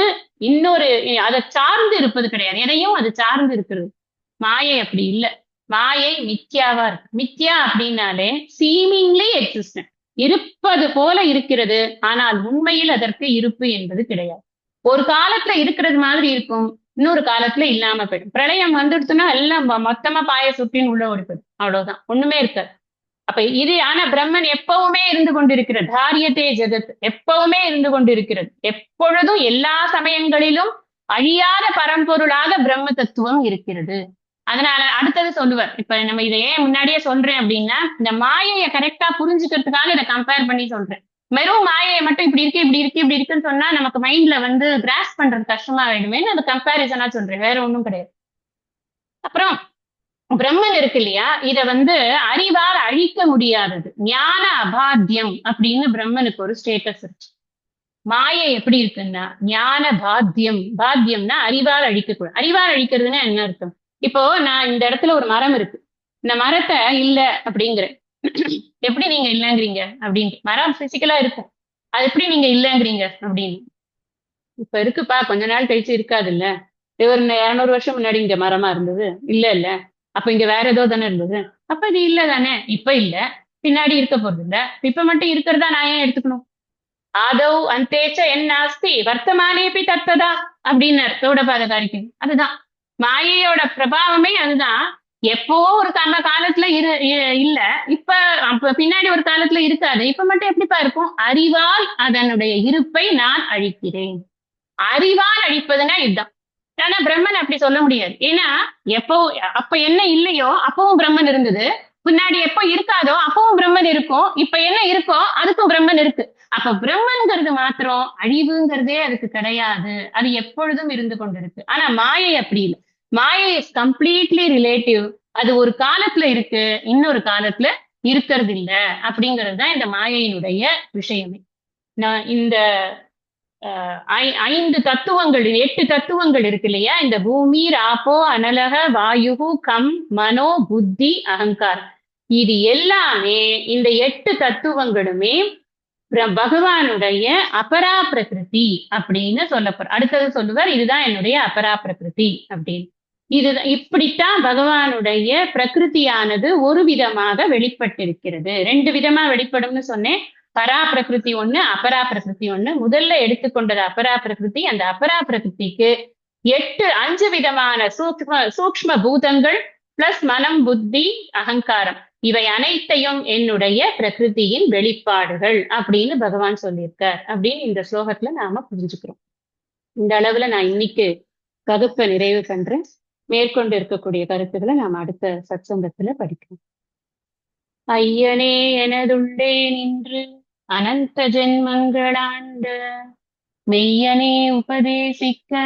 இன்னொரு அதை சார்ந்து இருப்பது கிடையாது, எதையும் அது சார்ந்து இருக்கிறது. மாயை அப்படி இல்லை, மாயை மித்யாவா இருக்கு. மித்யா அப்படின்னாலே சீமிங்லி எக்ஸிஸ்டன்ட், இருப்பது போல இருக்கிறது, ஆனால் உண்மையில் அதற்கு இருப்பு என்பது கிடையாது. ஒரு காலத்துல இருக்கிறது மாதிரி இருக்கும், இன்னொரு காலத்துல இல்லாம போயிடும். பிரளயம் வந்துடுச்சுன்னா எல்லாம் மொத்தமா பாய சுட்டின்னு உள்ள ஓடிப்போம், அவ்வளவுதான், ஒண்ணுமே இருக்காது. அப்ப இது ஆனா பிரம்மன் எப்பவுமே இருந்து கொண்டிருக்கிறது. தாரியத்தே ஜெகத், எப்பவுமே இருந்து கொண்டிருக்கிறது, எப்பொழுதும் எல்லா சமயங்களிலும் அழியாத பரம்பொருளாக பிரம்ம தத்துவம் இருக்கிறது. அதனால அடுத்தது சொல்லுவார். இப்ப நம்ம இதை ஏன் முன்னாடியே சொல்றேன் அப்படின்னா, இந்த மாயையை கரெக்டா புரிஞ்சுக்கிறதுக்காக இதை கம்பேர் பண்ணி சொல்றேன். வெறும் மாயையை மட்டும் இப்படி இருக்கு இப்படி இருக்கு இப்படி இருக்குன்னு சொன்னா நமக்கு மைண்ட்ல வந்து கிராஸ் பண்றது கஷ்டமா ஆயிடுமேன்னு அது கம்பேரிசனா சொல்றேன், வேற ஒண்ணும் கிடையாது. அப்புறம் பிரம்மன் இருக்கு இல்லையா, இத வந்து அறிவால் அழிக்க முடியாதது, ஞான அபாத்தியம் அப்படின்னு பிரம்மனுக்கு ஒரு ஸ்டேட்டஸ் இருக்கு. மாயை எப்படி இருக்குன்னா ஞான பாத்தியம், பாத்தியம்னா அறிவால் அழிக்கக்கூடாது. அறிவால் அழிக்கிறதுன்னா என்ன அர்த்தம்? இப்போ நான் இந்த இடத்துல ஒரு மரம் இருக்கு, இந்த மரத்தை இல்ல அப்படிங்கிறேன். எப்படி நீங்க இல்லைங்கிறீங்க அப்படின்னு, மரம் பிசிக்கலா இருக்கும், அது எப்படி நீங்க இல்லைங்கிறீங்க அப்படின்னு. இப்ப இருக்குப்பா, கொஞ்ச நாள் கழிச்சு இருக்காது இல்ல, ஒரு 200 வருஷம் முன்னாடி இங்க மரமா இருந்தது இல்ல இல்ல, அப்ப இங்க வேற ஏதோ தானே இருந்தது, அப்ப இது இல்ல தானே, இப்ப இல்ல, பின்னாடி இருக்க போறது இல்ல, இப்ப மட்டும் இருக்கிறதா நான் ஏன் எடுத்துக்கணும்? ஆதவ் அந்தேச்ச என் நாஸ்தி வர்த்தமானேபி தத்ததா அப்படின்னு கௌடபாதகாரிக்கு அதுதான் மாயையோட பிரபாவமே. அதுதான், எப்போ ஒரு காலத்துல இல்ல, இப்ப அப்ப பின்னாடி ஒரு காலத்துல இருக்காது, இப்ப மட்டும் எப்படிப்பா இருக்கும்? அறிவால் அதனுடைய இருப்பை நான் அழிக்கிறேன். அறிவால் அழிப்பதுன்னா இதுதான். ஆனா பிரம்மன் அப்படி சொல்ல முடியாது. ஏன்னா எப்போ அப்ப என்ன இல்லையோ அப்பவும் பிரம்மன் இருந்தது, பின்னாடி எப்போ இருக்காதோ அப்பவும் பிரம்மன் இருக்கும், இப்ப என்ன இருக்கோ அதுக்கும் பிரம்மன் இருக்கு. அப்ப பிரம்மன்கிறது மாத்திரம் அழிவுங்கிறதே அதுக்கு கிடையாது, அது எப்பொழுதும் இருந்து கொண்டிருக்கு. ஆனா மாயை அப்படி இல்லை. மாயை இஸ் கம்ப்ளீட்லி ரிலேட்டிவ். அது ஒரு காலத்துல இருக்கு, இன்னொரு காலத்துல இருக்கிறது இல்ல, அப்படிங்கிறது தான் இந்த மாயையினுடைய விஷயமே. நான் இந்த 5 தத்துவங்கள், 8 தத்துவங்கள் இருக்கு இல்லையா, இந்த பூமி ராப்போ அனலக வாயு கம் மனோ புத்தி அகங்காரம், இது எல்லாமே இந்த 8 தத்துவங்களுமே பகவானுடைய அபரா பிரகிருதி அப்படின்னு சொல்லப்படும். அடுத்தது சொல்லுவார், இதுதான் என்னுடைய அபரா பிரகிருதி அப்படின்னு. இது இப்படித்தான் பகவானுடைய பிரகிருதியானது ஒரு விதமாக வெளிப்பட்டிருக்கிறது. 2 விதமா வெளிப்படும்னு சொன்னேன். பரா பிரகிருதி ஒண்ணு, அபரா பிரகிருதி ஒண்ணு. முதல்ல எடுத்துக்கொண்டது அபரா பிரகிருதி. அந்த அபரா பிரகிருதிக்கு 5 விதமான சூக்ஷ்ம பூதங்கள் பிளஸ் மனம் புத்தி அகங்காரம், இவை அனைத்தையும் என்னுடைய பிரகிருதியின் வெளிப்பாடுகள் அப்படின்னு பகவான் சொல்லியிருக்கார் அப்படின்னு இந்த ஸ்லோகத்துல நாம புரிஞ்சுக்கிறோம். இந்த அளவுல நான் இன்னைக்கு வகுப்பை நிறைவு பண்றேன். மேற்கொண்டு இருக்கக்கூடிய கருத்துக்களை நாம் அடுத்த சத்சங்கத்துல படிக்கிறோம். ஐயனே எனதுள்ளே நின்று அனந்த ஜென்மங்களாண்ட மெய்யனே உபதேசிக்க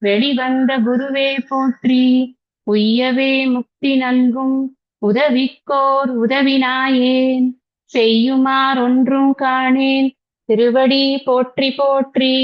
வெளிவந்த குருவே போற்றி. உய்யவே முக்தி நல்கும் உதவிக்கோர் உதவினாயேன், செய்யுமாறொன்றும் காணேன் திருவடி போற்றி போற்றி.